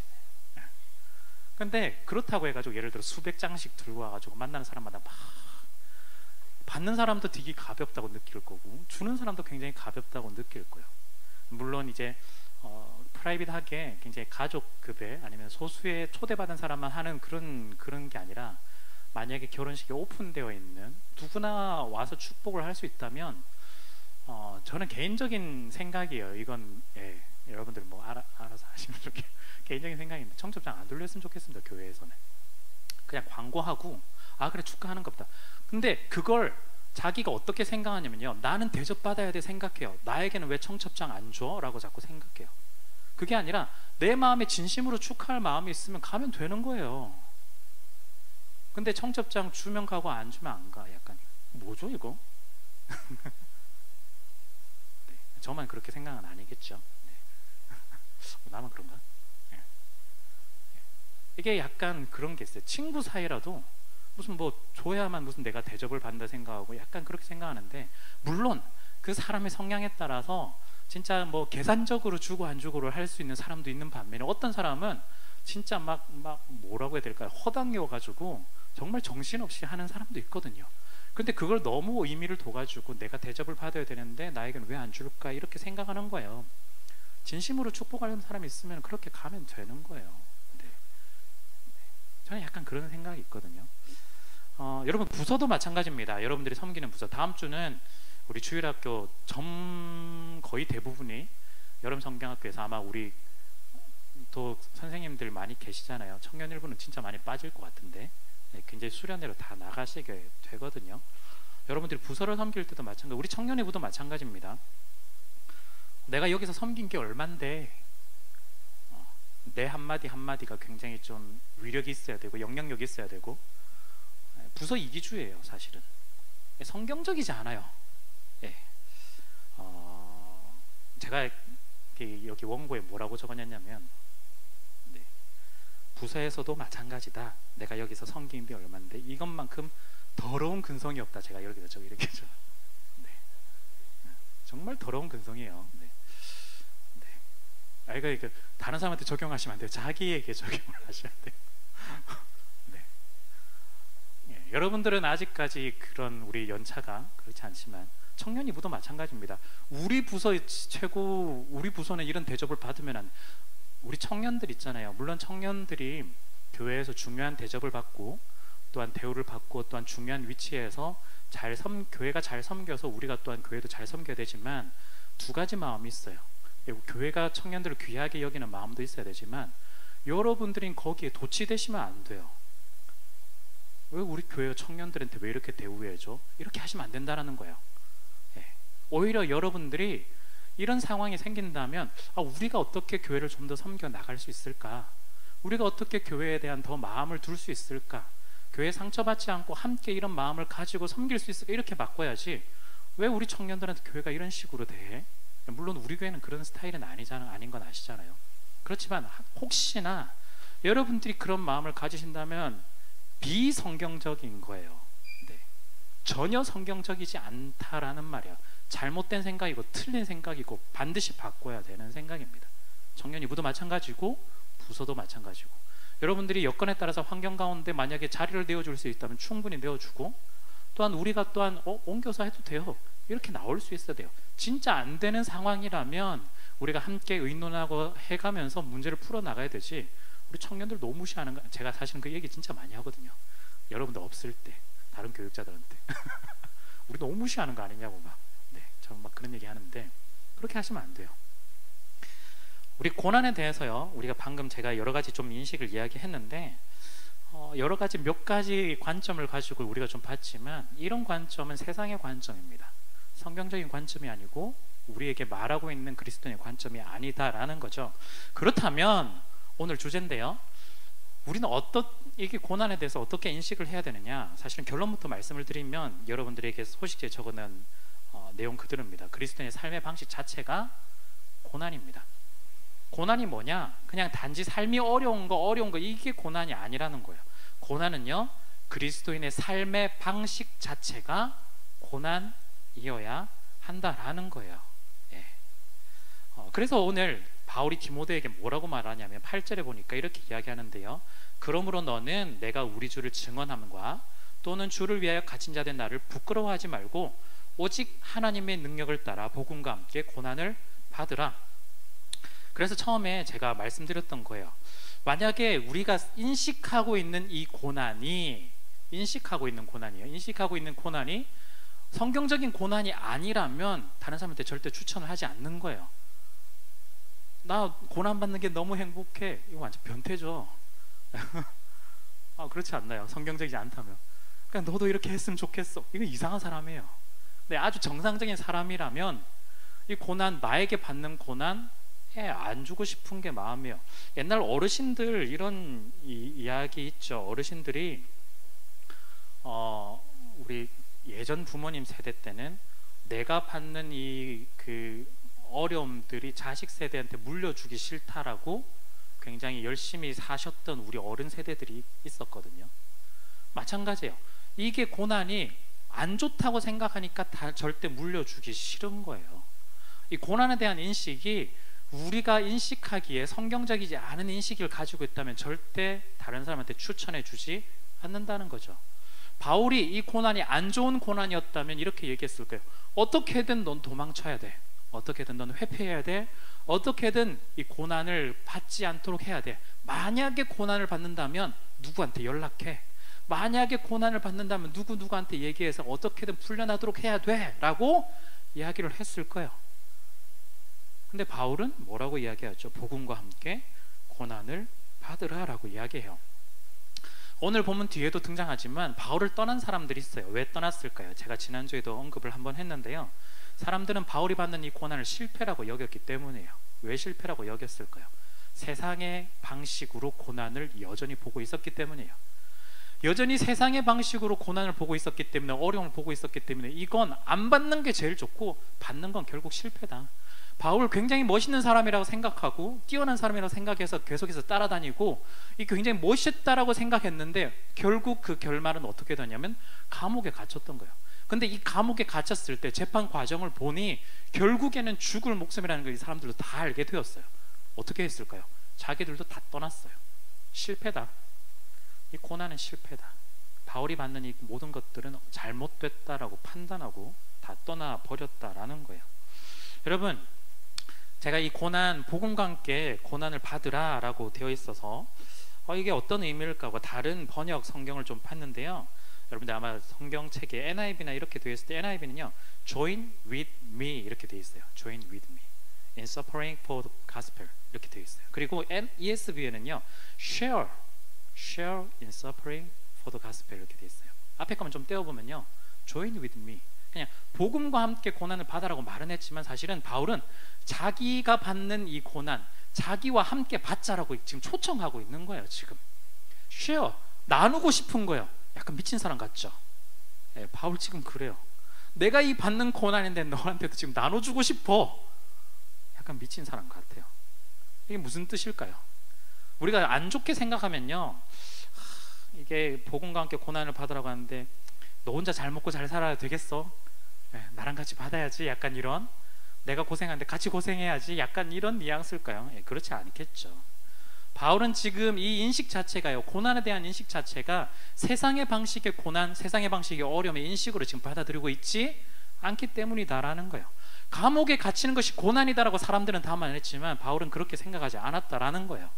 근데 그렇다고 해가지고 예를 들어 수백 장씩 들고 와가지고 만나는 사람마다 막, 받는 사람도 되게 가볍다고 느낄 거고 주는 사람도 굉장히 가볍다고 느낄 거예요. 물론 이제 프라이빗하게 굉장히 가족급의 아니면 소수의 초대받은 사람만 하는 그런 게 아니라, 만약에 결혼식이 오픈되어 있는 누구나 와서 축복을 할 수 있다면, 저는 개인적인 생각이에요. 이건 여러분들 뭐 알아서 하시면 좋게 개인적인 생각인데, 청첩장 안 돌렸으면 좋겠습니다. 교회에서는 그냥 광고하고, 아 그래 축하하는 겁니다. 근데 그걸 자기가 어떻게 생각하냐면요, 나는 대접받아야 돼 생각해요. 나에게는 왜 청첩장 안 줘? 라고 자꾸 생각해요. 그게 아니라 내 마음에 진심으로 축하할 마음이 있으면 가면 되는 거예요. 근데 청첩장 주면 가고 안 주면 안 가. 약간 뭐죠 이거? 네, 저만 그렇게 생각은 아니겠죠. 네. 나만 그런가? 네. 이게 약간 그런 게 있어요. 친구 사이라도 무슨 뭐 줘야만 무슨 내가 대접을 받는다 생각하고 약간 그렇게 생각하는데, 물론 그 사람의 성향에 따라서 진짜 뭐 계산적으로 주고 안 주고를 할 수 있는 사람도 있는 반면에, 어떤 사람은 진짜 막 뭐라고 해야 될까요? 허당이어가지고 정말 정신없이 하는 사람도 있거든요. 근데 그걸 너무 의미를 둬가지고 내가 대접을 받아야 되는데 나에게는 왜 안 줄까? 이렇게 생각하는 거예요. 진심으로 축복하려는 사람이 있으면 그렇게 가면 되는 거예요. 네. 저는 약간 그런 생각이 있거든요. 여러분 부서도 마찬가지입니다. 여러분들이 섬기는 부서, 다음 주는 우리 주일학교 거의 대부분이 여름 성경학교에서, 아마 우리 또 선생님들 많이 계시잖아요. 청년 일부는 진짜 많이 빠질 것 같은데, 굉장히 수련회로 다 나가시게 되거든요. 여러분들이 부서를 섬길 때도 마찬가지, 우리 청년회부도 마찬가지입니다. 내가 여기서 섬긴 게 얼만데 내 한마디 한마디가 굉장히 좀 위력이 있어야 되고 영향력이 있어야 되고, 부서 이기주의예요. 사실은 성경적이지 않아요. 제가 여기 원고에 뭐라고 적어놨냐면, 네, 부서에서도 마찬가지다. 내가 여기서 섬긴 게 얼만데 이것만큼 더러운 근성이 없다. 제가 여기다 적어 이렇게 죠. 네. 정말 더러운 근성이에요. 네. 네. 이거 다른 사람한테 적용하시면 안 돼요. 자기에게 적용을 하셔야 돼요. 네. 여러분들은 아직까지 그런 우리 연차가 그렇지 않지만 청년이부도 마찬가지입니다. 우리 부서 최고, 우리 부서는 이런 대접을 받으면 우리 청년들 있잖아요. 물론 청년들이 교회에서 중요한 대접을 받고 또한 대우를 받고 또한 중요한 위치에서 교회가 잘 섬겨서 우리가 또한 교회도 잘 섬겨야 되지만 두 가지 마음이 있어요. 교회가 청년들을 귀하게 여기는 마음도 있어야 되지만 여러분들이 거기에 도취되시면 안 돼요. 왜 우리 교회 청년들한테 왜 이렇게 대우해줘? 이렇게 하시면 안 된다는 거예요. 오히려 여러분들이 이런 상황이 생긴다면 우리가 어떻게 교회를 좀 더 섬겨 나갈 수 있을까? 우리가 어떻게 교회에 대한 더 마음을 둘 수 있을까? 교회에 상처받지 않고 함께 이런 마음을 가지고 섬길 수 있을까? 이렇게 바꿔야지 왜 우리 청년들한테 교회가 이런 식으로 대해? 물론 우리 교회는 그런 스타일은 아닌 건 아시잖아요. 그렇지만 혹시나 여러분들이 그런 마음을 가지신다면 비성경적인 거예요. 네. 전혀 성경적이지 않다라는 말이야. 잘못된 생각이고 틀린 생각이고 반드시 바꿔야 되는 생각입니다. 청년이부도 마찬가지고 부서도 마찬가지고 여러분들이 여건에 따라서 환경 가운데 만약에 자리를 내어줄 수 있다면 충분히 내어주고 또한 우리가 또한 옮겨서 해도 돼요. 이렇게 나올 수 있어야 돼요. 진짜 안 되는 상황이라면 우리가 함께 의논하고 해가면서 문제를 풀어나가야 되지 우리 청년들 너무 무시하는 거 제가 사실은 그 얘기 진짜 많이 하거든요. 여러분들 없을 때 다른 교육자들한테 우리 너무 무시하는 거 아니냐고 저는 막 그런 얘기 하는데 그렇게 하시면 안 돼요. 우리 고난에 대해서요 우리가 방금 제가 여러 가지 좀 인식을 이야기했는데 여러 가지 몇 가지 관점을 가지고 우리가 좀 봤지만 이런 관점은 세상의 관점입니다. 성경적인 관점이 아니고 우리에게 말하고 있는 그리스도의 관점이 아니다라는 거죠. 그렇다면 오늘 주제인데요 우리는 이게 고난에 대해서 어떻게 인식을 해야 되느냐. 사실은 결론부터 말씀을 드리면 여러분들에게 소식지에 적어놓은 내용 그대로입니다. 그리스도인의 삶의 방식 자체가 고난입니다. 고난이 뭐냐? 그냥 단지 삶이 어려운 거 이게 고난이 아니라는 거예요. 고난은요 그리스도인의 삶의 방식 자체가 고난이어야 한다라는 거예요. 그래서 오늘 바울이 디모데에게 뭐라고 말하냐면 8절에 보니까 이렇게 이야기하는데요 그러므로 너는 내가 우리 주를 증언함과 또는 주를 위하여 갇힌 자 된 나를 부끄러워하지 말고 오직 하나님의 능력을 따라 복음과 함께 고난을 받으라. 그래서 처음에 제가 말씀드렸던 거예요. 만약에 우리가 인식하고 있는 이 고난이 인식하고 있는 고난이 성경적인 고난이 아니라면 다른 사람한테 절대 추천을 하지 않는 거예요. 나 고난 받는 게 너무 행복해. 이거 완전 변태죠. 그렇지 않나요? 성경적이지 않다면. 그러니까 너도 이렇게 했으면 좋겠어. 이거 이상한 사람이에요. 근데 아주 정상적인 사람이라면 이 고난, 나에게 받는 고난에 안 주고 싶은 게 마음이에요. 옛날 어르신들 이런 이야기 있죠. 어르신들이 우리 예전 부모님 세대 때는 내가 받는 그 어려움들이 자식 세대한테 물려주기 싫다라고 굉장히 열심히 사셨던 우리 어른 세대들이 있었거든요. 마찬가지예요. 이게 고난이 안 좋다고 생각하니까 다 절대 물려주기 싫은 거예요. 이 고난에 대한 인식이 우리가 인식하기에 성경적이지 않은 인식을 가지고 있다면 절대 다른 사람한테 추천해 주지 않는다는 거죠. 바울이 이 고난이 안 좋은 고난이었다면 이렇게 얘기했을 거예요. 어떻게든 넌 도망쳐야 돼. 어떻게든 넌 회피해야 돼. 어떻게든 이 고난을 받지 않도록 해야 돼. 만약에 고난을 받는다면 누구한테 연락해. 만약에 고난을 받는다면 누구한테 얘기해서 어떻게든 풀려나도록 해야 돼 라고 이야기를 했을 거예요. 근데 바울은 뭐라고 이야기하죠? 복음과 함께 고난을 받으라 라고 이야기해요. 오늘 본문 뒤에도 등장하지만 바울을 떠난 사람들이 있어요. 왜 떠났을까요? 제가 지난주에도 언급을 한번 했는데요 사람들은 바울이 받는 이 고난을 실패라고 여겼기 때문이에요. 왜 실패라고 여겼을까요? 세상의 방식으로 고난을 여전히 보고 있었기 때문이에요. 여전히 세상의 방식으로 고난을 보고 있었기 때문에 어려움을 보고 있었기 때문에 이건 안 받는 게 제일 좋고 받는 건 결국 실패다. 바울 굉장히 멋있는 사람이라고 생각하고 뛰어난 사람이라고 생각해서 계속해서 따라다니고 이 굉장히 멋있다라고 생각했는데 결국 그 결말은 어떻게 되냐면 감옥에 갇혔던 거예요. 근데 이 감옥에 갇혔을 때 재판 과정을 보니 결국에는 죽을 목숨이라는 걸 이 사람들도 다 알게 되었어요. 어떻게 했을까요? 자기들도 다 떠났어요. 실패다. 이 고난은 실패다. 바울이 받는 이 모든 것들은 잘못됐다라고 판단하고 다 떠나 버렸다라는 거예요. 여러분, 제가 이 고난, 복음과 함께 고난을 받으라라고 되어 있어서 이게 어떤 의미일까 하고 다른 번역 성경을 좀 봤는데요. 여러분들 아마 성경책에 NIV나 이렇게 되어 있을 때 NIV는요, join with me 이렇게 되어 있어요. join with me in suffering for the gospel 이렇게 되어 있어요. 그리고 ESV에는요, share in suffering for the gospel 이렇게 되어 있어요. 앞에 거만 좀 떼어보면요, join with me, 그냥 복음과 함께 고난을 받아라고 말은 했지만 사실은 바울은 자기가 받는 이 고난, 자기와 함께 받자라고 지금 초청하고 있는 거예요. 지금 share, 나누고 싶은 거예요. 약간 미친 사람 같죠? 네, 바울 지금 그래요. 내가 이 받는 고난인데 너한테도 지금 나눠주고 싶어. 약간 미친 사람 같아요. 이게 무슨 뜻일까요? 우리가 안 좋게 생각하면요, 이게 복음과 함께 고난을 받으라고 하는데 너 혼자 잘 먹고 잘 살아야 되겠어? 네, 나랑 같이 받아야지. 약간 이런, 내가 고생하는데 같이 고생해야지. 약간 이런 뉘앙스일까요? 예, 그렇지 않겠죠. 바울은 지금 이 인식 자체가요, 고난에 대한 인식 자체가 세상의 방식의 고난, 세상의 방식의 어려움의 인식으로 지금 받아들이고 있지 않기 때문이다라는 거예요. 감옥에 갇히는 것이 고난이다라고 사람들은 다 말했지만 바울은 그렇게 생각하지 않았다라는 거예요.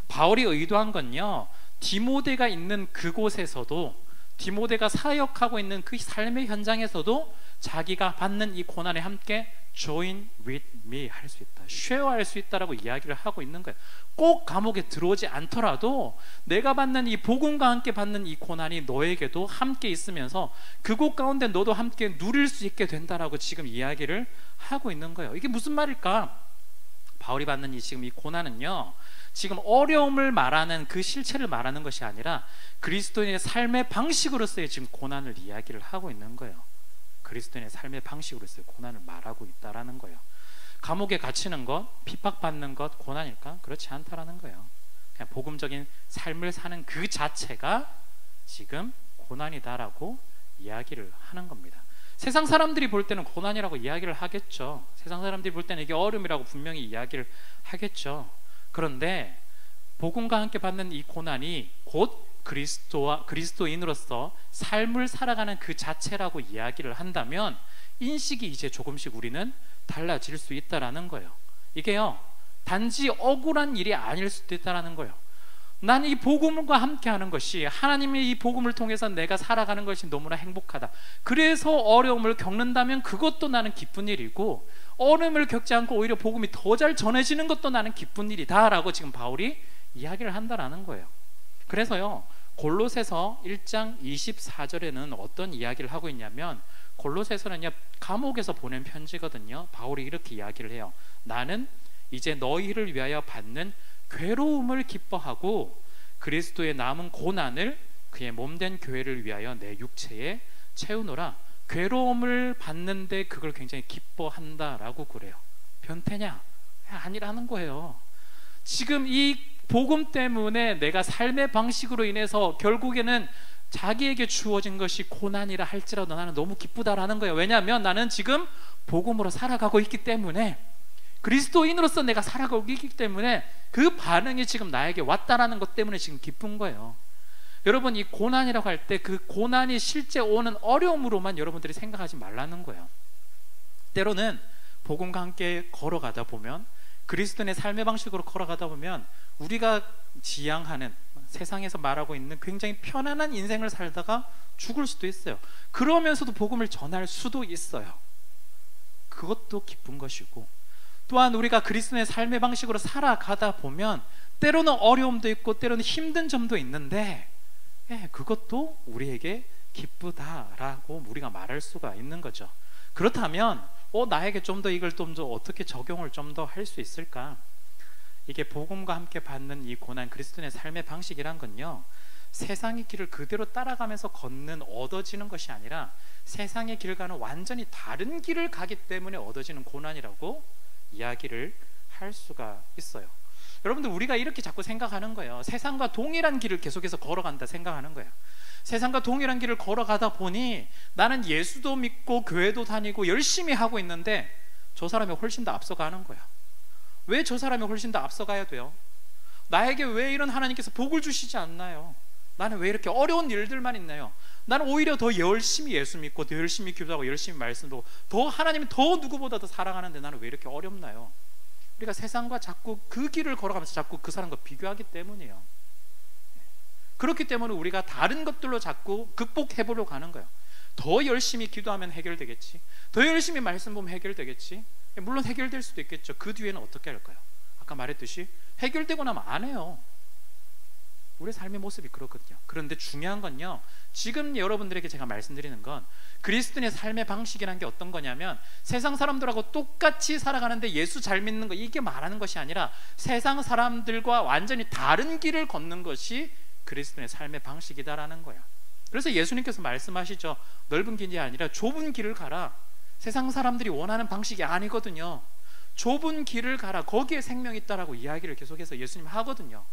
바울이 의도한 건요, 디모데가 있는 그곳에서도, 디모데가 사역하고 있는 그 삶의 현장에서도 자기가 받는 이 고난에 함께 join with me 할 수 있다, share 할 수 있다라고 이야기를 하고 있는 거예요. 꼭 감옥에 들어오지 않더라도 내가 받는 이 복음과 함께 받는 이 고난이 너에게도 함께 있으면서 그곳 가운데 너도 함께 누릴 수 있게 된다라고 지금 이야기를 하고 있는 거예요. 이게 무슨 말일까? 바울이 받는 이 지금 이 고난은요, 지금 어려움을 말하는 그 실체를 말하는 것이 아니라 그리스도인의 삶의 방식으로서의 지금 고난을 이야기를 하고 있는 거예요. 그리스도인의 삶의 방식으로서의 고난을 말하고 있다라는 거예요. 감옥에 갇히는 것, 핍박받는 것 고난일까? 그렇지 않다라는 거예요. 그냥 복음적인 삶을 사는 그 자체가 지금 고난이다라고 이야기를 하는 겁니다. 세상 사람들이 볼 때는 고난이라고 이야기를 하겠죠. 세상 사람들이 볼 때는 이게 어려움이라고 분명히 이야기를 하겠죠. 그런데 복음과 함께 받는 이 고난이 곧 그리스도인으로서 삶을 살아가는 그 자체라고 이야기를 한다면 인식이 이제 조금씩 우리는 달라질 수 있다라는 거예요. 이게요, 단지 억울한 일이 아닐 수도 있다라는 거예요. 난 이 복음과 함께 하는 것이, 하나님의 이 복음을 통해서 내가 살아가는 것이 너무나 행복하다. 그래서 어려움을 겪는다면 그것도 나는 기쁜 일이고, 어려움을 겪지 않고 오히려 복음이 더 잘 전해지는 것도 나는 기쁜 일이다 라고 지금 바울이 이야기를 한다라는 거예요. 그래서요, 골로새서 1장 24절에는 어떤 이야기를 하고 있냐면, 골로새서는요, 감옥에서 보낸 편지거든요. 바울이 이렇게 이야기를 해요. 나는 이제 너희를 위하여 받는 괴로움을 기뻐하고 그리스도의 남은 고난을 그의 몸된 교회를 위하여 내 육체에 채우노라. 괴로움을 받는데 그걸 굉장히 기뻐한다라고 그래요. 변태냐? 아니라는 거예요. 지금 이 복음 때문에 내가 삶의 방식으로 인해서 결국에는 자기에게 주어진 것이 고난이라 할지라도 나는 너무 기쁘다라는 거예요. 왜냐하면 나는 지금 복음으로 살아가고 있기 때문에, 그리스도인으로서 내가 살아가고 있기 때문에 그 반응이 지금 나에게 왔다라는 것 때문에 지금 기쁜 거예요. 여러분, 이 고난이라고 할 때 그 고난이 실제 오는 어려움으로만 여러분들이 생각하지 말라는 거예요. 때로는 복음과 함께 걸어가다 보면, 그리스도인의 삶의 방식으로 걸어가다 보면 우리가 지향하는, 세상에서 말하고 있는 굉장히 편안한 인생을 살다가 죽을 수도 있어요. 그러면서도 복음을 전할 수도 있어요. 그것도 기쁜 것이고, 또한 우리가 그리스도의 삶의 방식으로 살아가다 보면 때로는 어려움도 있고 때로는 힘든 점도 있는데, 그것도 우리에게 기쁘다라고 우리가 말할 수가 있는 거죠. 그렇다면 나에게 좀 더 이걸 좀 더 어떻게 적용을 좀 더 할 수 있을까? 이게 복음과 함께 받는 이 고난, 그리스도의 삶의 방식이란 건요, 세상의 길을 그대로 따라가면서 걷는, 얻어지는 것이 아니라 세상의 길과는 완전히 다른 길을 가기 때문에 얻어지는 고난이라고 이야기를 할 수가 있어요. 여러분들, 우리가 이렇게 자꾸 생각하는 거예요. 세상과 동일한 길을 계속해서 걸어간다 생각하는 거예요. 세상과 동일한 길을 걸어가다 보니 나는 예수도 믿고 교회도 다니고 열심히 하고 있는데 저 사람이 훨씬 더 앞서가는 거야. 왜 저 사람이 훨씬 더 앞서가야 돼요? 나에게 왜 이런 하나님께서 복을 주시지 않나요? 나는 왜 이렇게 어려운 일들만 있나요? 나는 오히려 더 열심히 예수 믿고 더 열심히 기도하고 열심히 말씀도 더 하나님이 더 누구보다 더 사랑하는데 나는 왜 이렇게 어렵나요? 우리가 세상과 자꾸 그 길을 걸어가면서 자꾸 그 사람과 비교하기 때문이에요. 그렇기 때문에 우리가 다른 것들로 자꾸 극복해 보려고 하는 거예요. 더 열심히 기도하면 해결되겠지, 더 열심히 말씀 보면 해결되겠지. 물론 해결될 수도 있겠죠. 그 뒤에는 어떻게 할까요? 아까 말했듯이 해결되고 나면 안 해요. 우리의 삶의 모습이 그렇거든요. 그런데 중요한 건요, 지금 여러분들에게 제가 말씀드리는 건 그리스도인의 삶의 방식이라는 게 어떤 거냐면 세상 사람들하고 똑같이 살아가는데 예수 잘 믿는 거, 이게 말하는 것이 아니라 세상 사람들과 완전히 다른 길을 걷는 것이 그리스도인의 삶의 방식이다라는 거야. 그래서 예수님께서 말씀하시죠. 넓은 길이 아니라 좁은 길을 가라. 세상 사람들이 원하는 방식이 아니거든요. 좁은 길을 가라. 거기에 생명이 있다라고 이야기를 계속해서 예수님 하거든요.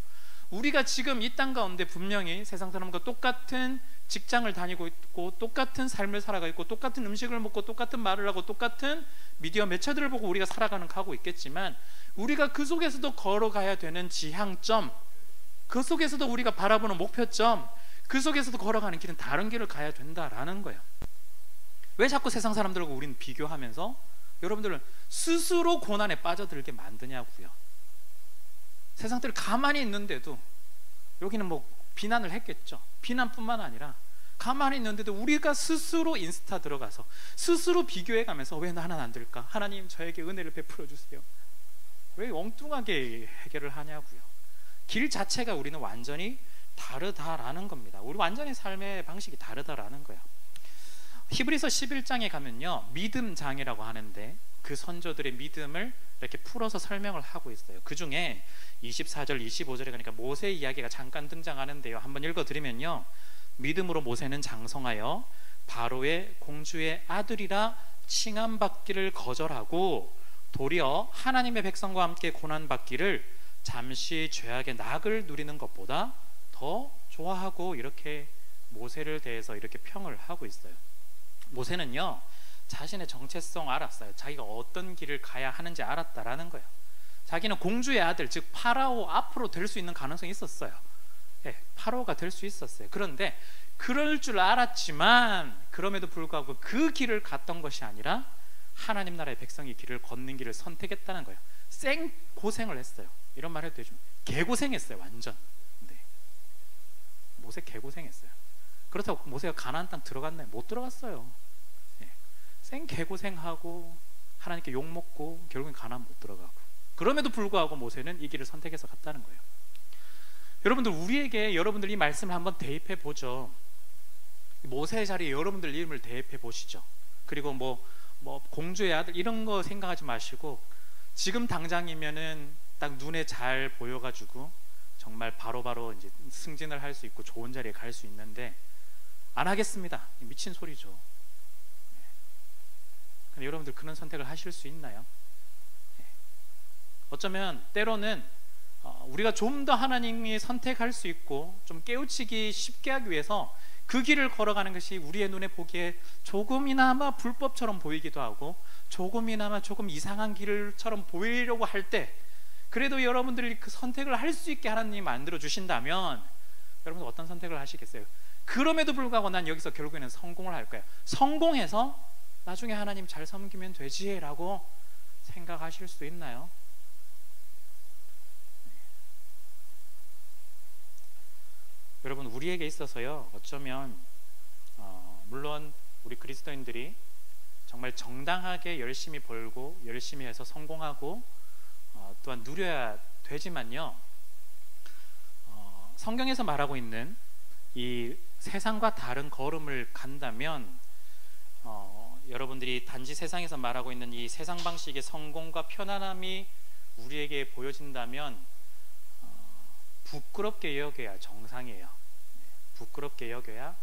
우리가 지금 이 땅 가운데 분명히 세상 사람과 똑같은 직장을 다니고 있고 똑같은 삶을 살아가고 있고 똑같은 음식을 먹고 똑같은 말을 하고 똑같은 미디어 매체들을 보고 우리가 살아가는 가고 있겠지만, 우리가 그 속에서도 걸어가야 되는 지향점, 그 속에서도 우리가 바라보는 목표점, 그 속에서도 걸어가는 길은 다른 길을 가야 된다라는 거예요. 왜 자꾸 세상 사람들하고 우리는 비교하면서 여러분들은 스스로 고난에 빠져들게 만드냐고요. 세상들 가만히 있는데도, 여기는 뭐 비난을 했겠죠. 비난뿐만 아니라 가만히 있는데도 우리가 스스로 인스타 들어가서 스스로 비교해가면서 왜 나는 안 될까? 하나님 저에게 은혜를 베풀어 주세요. 왜 엉뚱하게 해결을 하냐고요. 길 자체가 우리는 완전히 다르다라는 겁니다. 우리 완전히 삶의 방식이 다르다라는 거야. 히브리서 11장에 가면요, 믿음 장이라고 하는데 그 선조들의 믿음을 이렇게 풀어서 설명을 하고 있어요. 그 중에 24절 25절에 가니까 모세 이야기가 잠깐 등장하는데요, 한번 읽어드리면요, 믿음으로 모세는 장성하여 바로의 공주의 아들이라 칭함받기를 거절하고 도리어 하나님의 백성과 함께 고난받기를 잠시 죄악의 낙을 누리는 것보다 더 좋아하고, 이렇게 모세를 대해서 이렇게 평을 하고 있어요. 모세는요, 자신의 정체성 알았어요. 자기가 어떤 길을 가야 하는지 알았다라는 거예요. 자기는 공주의 아들, 즉 파라오 앞으로 될 수 있는 가능성이 있었어요. 네, 파라오가 될 수 있었어요. 그런데 그럴 줄 알았지만 그럼에도 불구하고 그 길을 갔던 것이 아니라 하나님 나라의 백성의 길을 걷는 길을 선택했다는 거예요. 생 고생을 했어요. 이런 말 해도 되죠. 개고생했어요, 완전. 네. 모세 개고생했어요. 그렇다고 모세가 가나안 땅 들어갔나요? 못 들어갔어요. 네. 생 개고생하고 하나님께 욕먹고 결국엔 가나안 못 들어가고, 그럼에도 불구하고 모세는 이 길을 선택해서 갔다는 거예요. 여러분들, 우리에게 여러분들 이 말씀을 한번 대입해 보죠. 모세의 자리에 여러분들 이름을 대입해 보시죠. 그리고 뭐 공주의 아들 이런 거 생각하지 마시고, 지금 당장이면은 딱 눈에 잘 보여가지고 정말 바로바로 이제 승진을 할 수 있고 좋은 자리에 갈 수 있는데 안 하겠습니다. 미친 소리죠. 네. 근데 여러분들 그런 선택을 하실 수 있나요? 네. 어쩌면 때로는 우리가 좀 더 하나님이 선택할 수 있고 좀 깨우치기 쉽게 하기 위해서 그 길을 걸어가는 것이 우리의 눈에 보기에 조금이나마 불법처럼 보이기도 하고 조금이나마 조금 이상한 길처럼 보이려고 할 때, 그래도 여러분들이 그 선택을 할 수 있게 하나님이 만들어 주신다면 여러분 어떤 선택을 하시겠어요? 그럼에도 불구하고 난 여기서 결국에는 성공을 할 거예요. 성공해서 나중에 하나님 잘 섬기면 되지 라고 생각하실 수 있나요? 여러분, 우리에게 있어서요, 어쩌면 물론 우리 그리스도인들이 정말 정당하게 열심히 벌고 열심히 해서 성공하고 또한 누려야 되지만요, 성경에서 말하고 있는 이 세상과 다른 걸음을 간다면 여러분들이 단지 세상에서 말하고 있는 이 세상 방식의 성공과 편안함이 우리에게 보여진다면 부끄럽게 여겨야 정상이에요. 부끄럽게 여겨야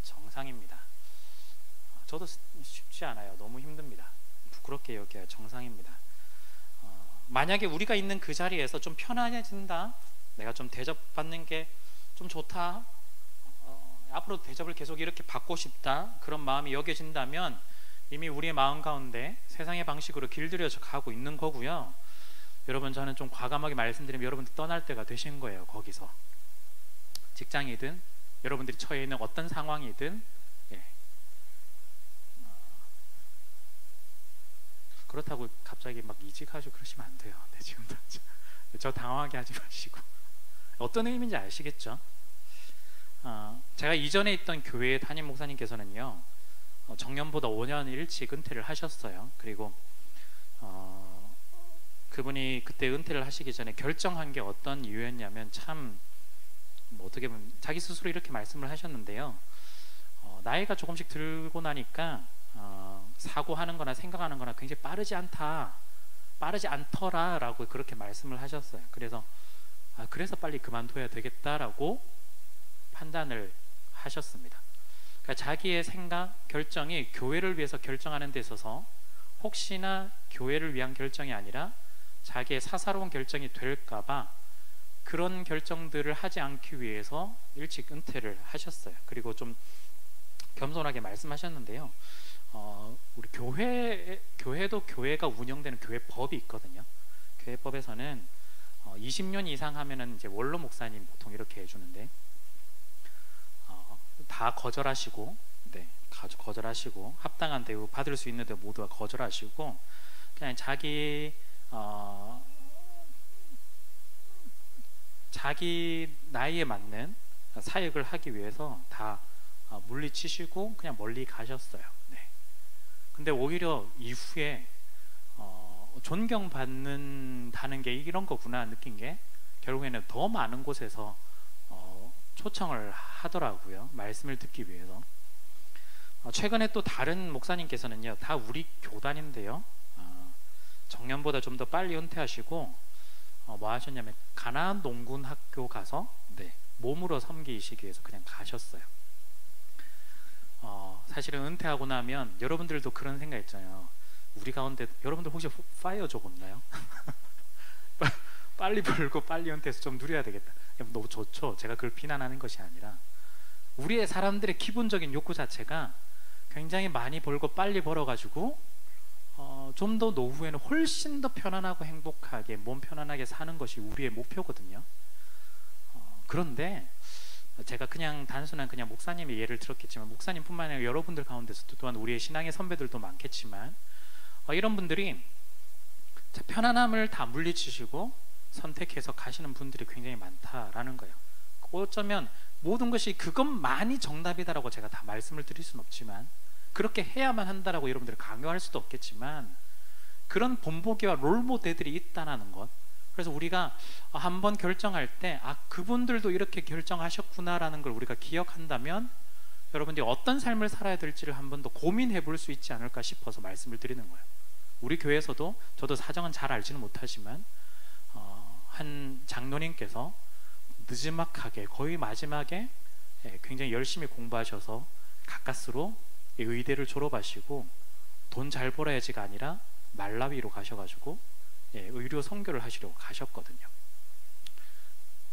정상입니다. 저도 쉽지 않아요. 너무 힘듭니다. 부끄럽게 여겨야 정상입니다. 만약에 우리가 있는 그 자리에서 좀 편안해진다, 내가 좀 대접받는 게 좀 좋다, 앞으로 대접을 계속 이렇게 받고 싶다, 그런 마음이 여겨진다면 이미 우리의 마음 가운데 세상의 방식으로 길들여져 가고 있는 거고요. 여러분, 저는 좀 과감하게 말씀드리면 여러분들 떠날 때가 되신 거예요. 거기서 직장이든 여러분들이 처해 있는 어떤 상황이든, 예, 그렇다고 갑자기 막 이직하시고 그러시면 안 돼요. 네, 지금도 저 당황하게 하지 마시고. 어떤 의미인지 아시겠죠? 제가 이전에 있던 교회 담임 목사님께서는요, 정년보다 5년 일찍 은퇴를 하셨어요. 그리고 그분이 그때 은퇴를 하시기 전에 결정한 게 어떤 이유였냐면, 참 뭐 어떻게 보면 자기 스스로 이렇게 말씀을 하셨는데요, 나이가 조금씩 들고 나니까 사고하는 거나 생각하는 거나 굉장히 빠르지 않더라 라고 그렇게 말씀을 하셨어요. 그래서 그래서 빨리 그만둬야 되겠다라고 판단을 하셨습니다. 그러니까 자기의 생각, 결정이 교회를 위해서 결정하는 데 있어서 혹시나 교회를 위한 결정이 아니라 자기의 사사로운 결정이 될까봐 그런 결정들을 하지 않기 위해서 일찍 은퇴를 하셨어요. 그리고 좀 겸손하게 말씀하셨는데요, 우리 교회도 교회가 운영되는 교회법이 있거든요. 교회법에서는 20년 이상 하면은 이제 원로 목사님 보통 이렇게 해주는데, 다 거절하시고, 네, 거절하시고 합당한 대우 받을 수 있는데 모두가 거절하시고, 그냥 자기 나이에 맞는 사역을 하기 위해서 다 물리치시고 그냥 멀리 가셨어요. 네. 근데 오히려 이후에 존경받는다는 게 이런 거구나 느낀 게, 결국에는 더 많은 곳에서 초청을 하더라고요. 말씀을 듣기 위해서. 최근에 또 다른 목사님께서는요, 다 우리 교단인데요, 정년보다 좀 더 빨리 은퇴하시고 뭐 하셨냐면 가나안 농군 학교 가서, 네, 몸으로 섬기시기 위해서 그냥 가셨어요. 사실은 은퇴하고 나면 여러분들도 그런 생각 있잖아요. 우리 가운데 여러분들 혹시 파이어 족 없나요? 빨리 벌고 빨리 은퇴해서 좀 누려야 되겠다. 너무 좋죠. 제가 그걸 비난하는 것이 아니라, 우리의 사람들의 기본적인 욕구 자체가 굉장히 많이 벌고 빨리 벌어가지고 좀 더 노후에는 훨씬 더 편안하고 행복하게 몸 편안하게 사는 것이 우리의 목표거든요. 그런데 제가 그냥 단순한 그냥 목사님의 예를 들었겠지만, 목사님뿐만 아니라 여러분들 가운데서도 또한 우리의 신앙의 선배들도 많겠지만, 이런 분들이 편안함을 다 물리치시고 선택해서 가시는 분들이 굉장히 많다라는 거예요. 어쩌면 모든 것이 그것만이 정답이다라고 제가 다 말씀을 드릴 수는 없지만, 그렇게 해야만 한다라고 여러분들이 강요할 수도 없겠지만, 그런 본보기와 롤모델들이 있다는 것. 그래서 우리가 한번 결정할 때 그분들도 이렇게 결정하셨구나라는 걸 우리가 기억한다면, 여러분들이 어떤 삶을 살아야 될지를 한 번 더 고민해 볼 수 있지 않을까 싶어서 말씀을 드리는 거예요. 우리 교회에서도, 저도 사정은 잘 알지는 못하지만, 한 장로님께서 느지막하게 거의 마지막에 굉장히 열심히 공부하셔서 가까스로 의대를 졸업하시고 돈 잘 벌어야지가 아니라 말라위로 가셔가지고 의료 선교를 하시려고 가셨거든요.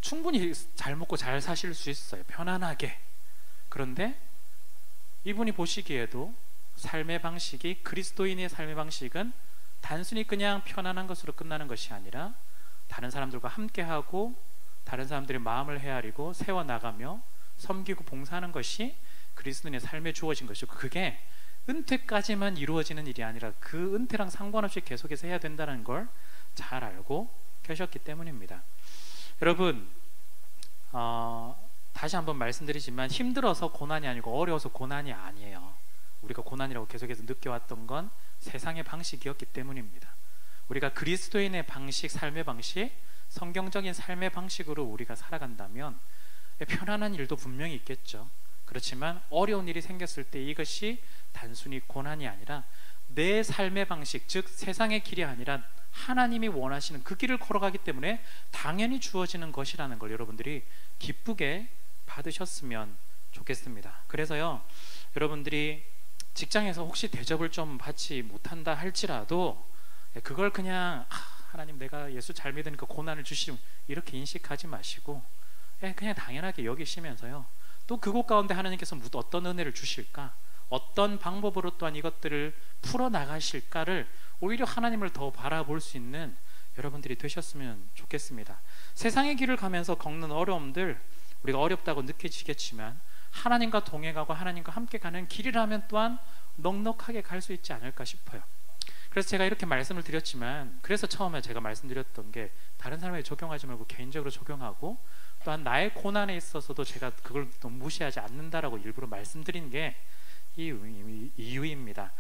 충분히 잘 먹고 잘 사실 수 있어요, 편안하게. 그런데 이분이 보시기에도 삶의 방식이, 그리스도인의 삶의 방식은 단순히 그냥 편안한 것으로 끝나는 것이 아니라 다른 사람들과 함께하고 다른 사람들의 마음을 헤아리고 세워나가며 섬기고 봉사하는 것이 그리스도인의 삶에 주어진 것이고, 그게 은퇴까지만 이루어지는 일이 아니라 그 은퇴랑 상관없이 계속해서 해야 된다는 걸 잘 알고 계셨기 때문입니다. 여러분, 다시 한번 말씀드리지만, 힘들어서 고난이 아니고 어려워서 고난이 아니에요. 우리가 고난이라고 계속해서 느껴왔던 건 세상의 방식이었기 때문입니다. 우리가 그리스도인의 방식, 삶의 방식, 성경적인 삶의 방식으로 우리가 살아간다면 편안한 일도 분명히 있겠죠. 그렇지만 어려운 일이 생겼을 때 이것이 단순히 고난이 아니라 내 삶의 방식, 즉 세상의 길이 아니라 하나님이 원하시는 그 길을 걸어가기 때문에 당연히 주어지는 것이라는 걸 여러분들이 기쁘게 받으셨으면 좋겠습니다. 그래서요, 여러분들이 직장에서 혹시 대접을 좀 받지 못한다 할지라도 그걸 그냥 하나님 내가 예수 잘 믿으니까 고난을 주시면 이렇게 인식하지 마시고 그냥 당연하게 여기시면서요, 또 그곳 가운데 하나님께서 어떤 은혜를 주실까, 어떤 방법으로 또한 이것들을 풀어나가실까를 오히려 하나님을 더 바라볼 수 있는 여러분들이 되셨으면 좋겠습니다. 세상의 길을 가면서 겪는 어려움들, 우리가 어렵다고 느껴지겠지만 하나님과 동행하고 하나님과 함께 가는 길이라면 또한 넉넉하게 갈 수 있지 않을까 싶어요. 그래서 제가 이렇게 말씀을 드렸지만, 그래서 처음에 제가 말씀드렸던 게 다른 사람에게 적용하지 말고 개인적으로 적용하고, 또한 나의 고난에 있어서도 제가 그걸 너무 무시하지 않는다라고 일부러 말씀드린 게 이 이유입니다.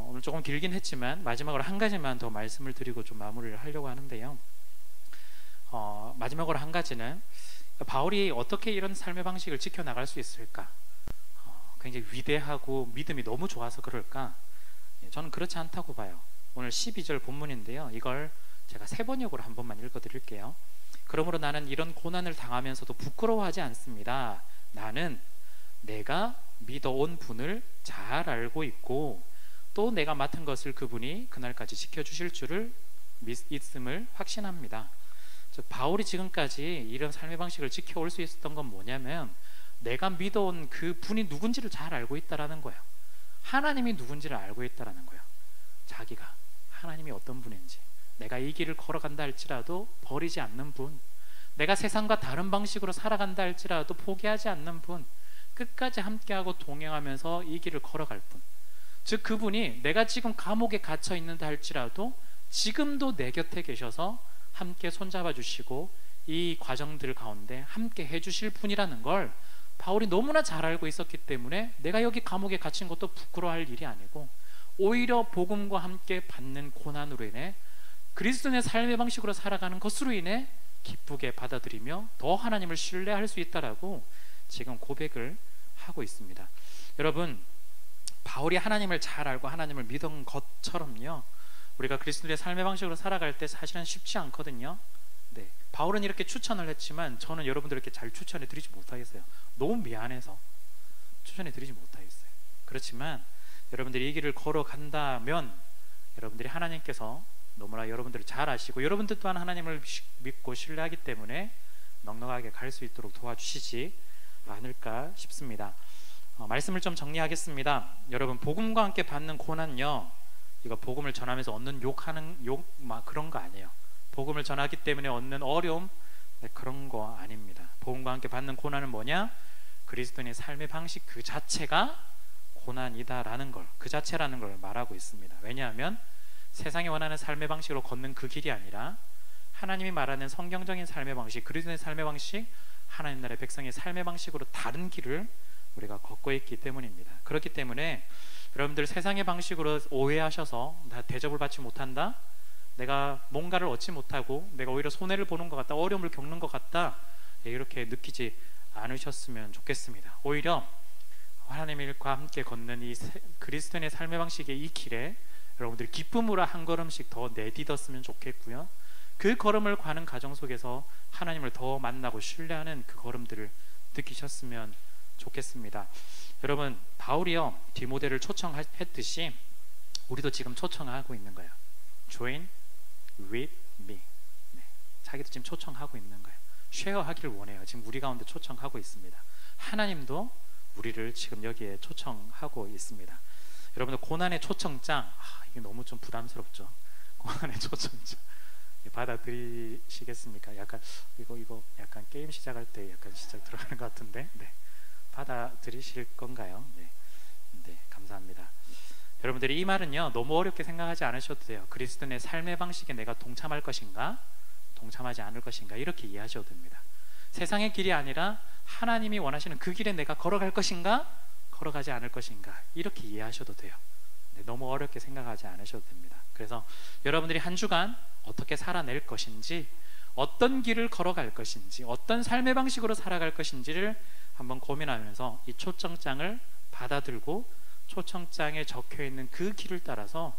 오늘 조금 길긴 했지만 마지막으로 한 가지만 더 말씀을 드리고 좀 마무리를 하려고 하는데요. 마지막으로 한 가지는 바울이 어떻게 이런 삶의 방식을 지켜나갈 수 있을까? 굉장히 위대하고 믿음이 너무 좋아서 그럴까? 저는 그렇지 않다고 봐요. 오늘 12절 본문인데요, 이걸 제가 세 번역으로 한 번만 읽어드릴게요. 그러므로 나는 이런 고난을 당하면서도 부끄러워하지 않습니다. 나는 내가 믿어온 분을 잘 알고 있고 또 내가 맡은 것을 그분이 그날까지 지켜주실 줄을 믿음을 확신합니다. 즉, 바울이 지금까지 이런 삶의 방식을 지켜올 수 있었던 건 뭐냐면, 내가 믿어온 그 분이 누군지를 잘 알고 있다라는 거예요. 하나님이 누군지를 알고 있다라는 거예요. 자기가 하나님이 어떤 분인지, 내가 이 길을 걸어간다 할지라도 버리지 않는 분, 내가 세상과 다른 방식으로 살아간다 할지라도 포기하지 않는 분, 끝까지 함께하고 동행하면서 이 길을 걸어갈 분, 즉 그분이 내가 지금 감옥에 갇혀 있는다 할지라도 지금도 내 곁에 계셔서 함께 손잡아 주시고 이 과정들 가운데 함께 해주실 분이라는 걸 바울이 너무나 잘 알고 있었기 때문에 내가 여기 감옥에 갇힌 것도 부끄러워할 일이 아니고, 오히려 복음과 함께 받는 고난으로 인해 그리스도의 삶의 방식으로 살아가는 것으로 인해 기쁘게 받아들이며 더 하나님을 신뢰할 수 있다라고 지금 고백을 하고 있습니다. 여러분, 바울이 하나님을 잘 알고 하나님을 믿은 것처럼요, 우리가 그리스도의 삶의 방식으로 살아갈 때 사실은 쉽지 않거든요. 네, 바울은 이렇게 추천을 했지만 저는 여러분들에게 잘 추천해 드리지 못하겠어요. 너무 미안해서 추천해 드리지 못하겠어요. 그렇지만 여러분들이 이 길을 걸어간다면 여러분들이 하나님께서 너무나 여러분들을 잘 아시고 여러분들 또한 하나님을 믿고 신뢰하기 때문에 넉넉하게 갈 수 있도록 도와주시지 않을까 싶습니다. 말씀을 좀 정리하겠습니다. 여러분, 복음과 함께 받는 고난요, 이거 복음을 전하면서 얻는 막 그런 거 아니에요. 복음을 전하기 때문에 얻는 어려움, 그런 거 아닙니다. 복음과 함께 받는 고난은 뭐냐? 그리스도인의 삶의 방식 그 자체가 고난이다라는 걸, 그 자체라는 걸 말하고 있습니다. 왜냐하면 세상이 원하는 삶의 방식으로 걷는 그 길이 아니라 하나님이 말하는 성경적인 삶의 방식, 그리스도의 삶의 방식, 하나님 나라의 백성의 삶의 방식으로 다른 길을 우리가 걷고 있기 때문입니다. 그렇기 때문에 여러분들 세상의 방식으로 오해하셔서 나 대접을 받지 못한다, 내가 뭔가를 얻지 못하고 내가 오히려 손해를 보는 것 같다, 어려움을 겪는 것 같다, 이렇게 느끼지 않으셨으면 좋겠습니다. 오히려 하나님과 함께 걷는 이 그리스도인의 삶의 방식의 이 길에 여러분들이 기쁨으로 한 걸음씩 더 내딛었으면 좋겠고요, 그 걸음을 가는 과정 속에서 하나님을 더 만나고 신뢰하는 그 걸음들을 느끼셨으면 좋겠습니다. 여러분, 바울이요 디모데를 초청했듯이 우리도 지금 초청하고 있는 거예요. Join with me. 네, 자기도 지금 초청하고 있는 거예요. 쉐어하기를 원해요. 지금 우리 가운데 초청하고 있습니다. 하나님도 우리를 지금 여기에 초청하고 있습니다. 여러분들, 고난의 초청장, 이게 너무 좀 부담스럽죠. 고난의 초청장 받아들이시겠습니까? 약간 이거 약간 게임 시작할 때 약간 시작 들어가는 것 같은데, 네, 받아들이실 건가요? 네, 네, 감사합니다. 여러분들이 이 말은요 너무 어렵게 생각하지 않으셔도 돼요. 그리스도의 삶의 방식에 내가 동참할 것인가, 동참하지 않을 것인가, 이렇게 이해하셔도 됩니다. 세상의 길이 아니라 하나님이 원하시는 그 길에 내가 걸어갈 것인가, 걸어가지 않을 것인가, 이렇게 이해하셔도 돼요. 네, 너무 어렵게 생각하지 않으셔도 됩니다. 그래서 여러분들이 한 주간 어떻게 살아낼 것인지, 어떤 길을 걸어갈 것인지, 어떤 삶의 방식으로 살아갈 것인지를 한번 고민하면서 이 초청장을 받아들고 초청장에 적혀있는 그 길을 따라서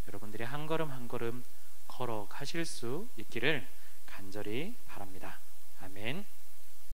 여러분들이 한 걸음 한 걸음 걸어가실 수 있기를 간절히 바랍니다. 아멘.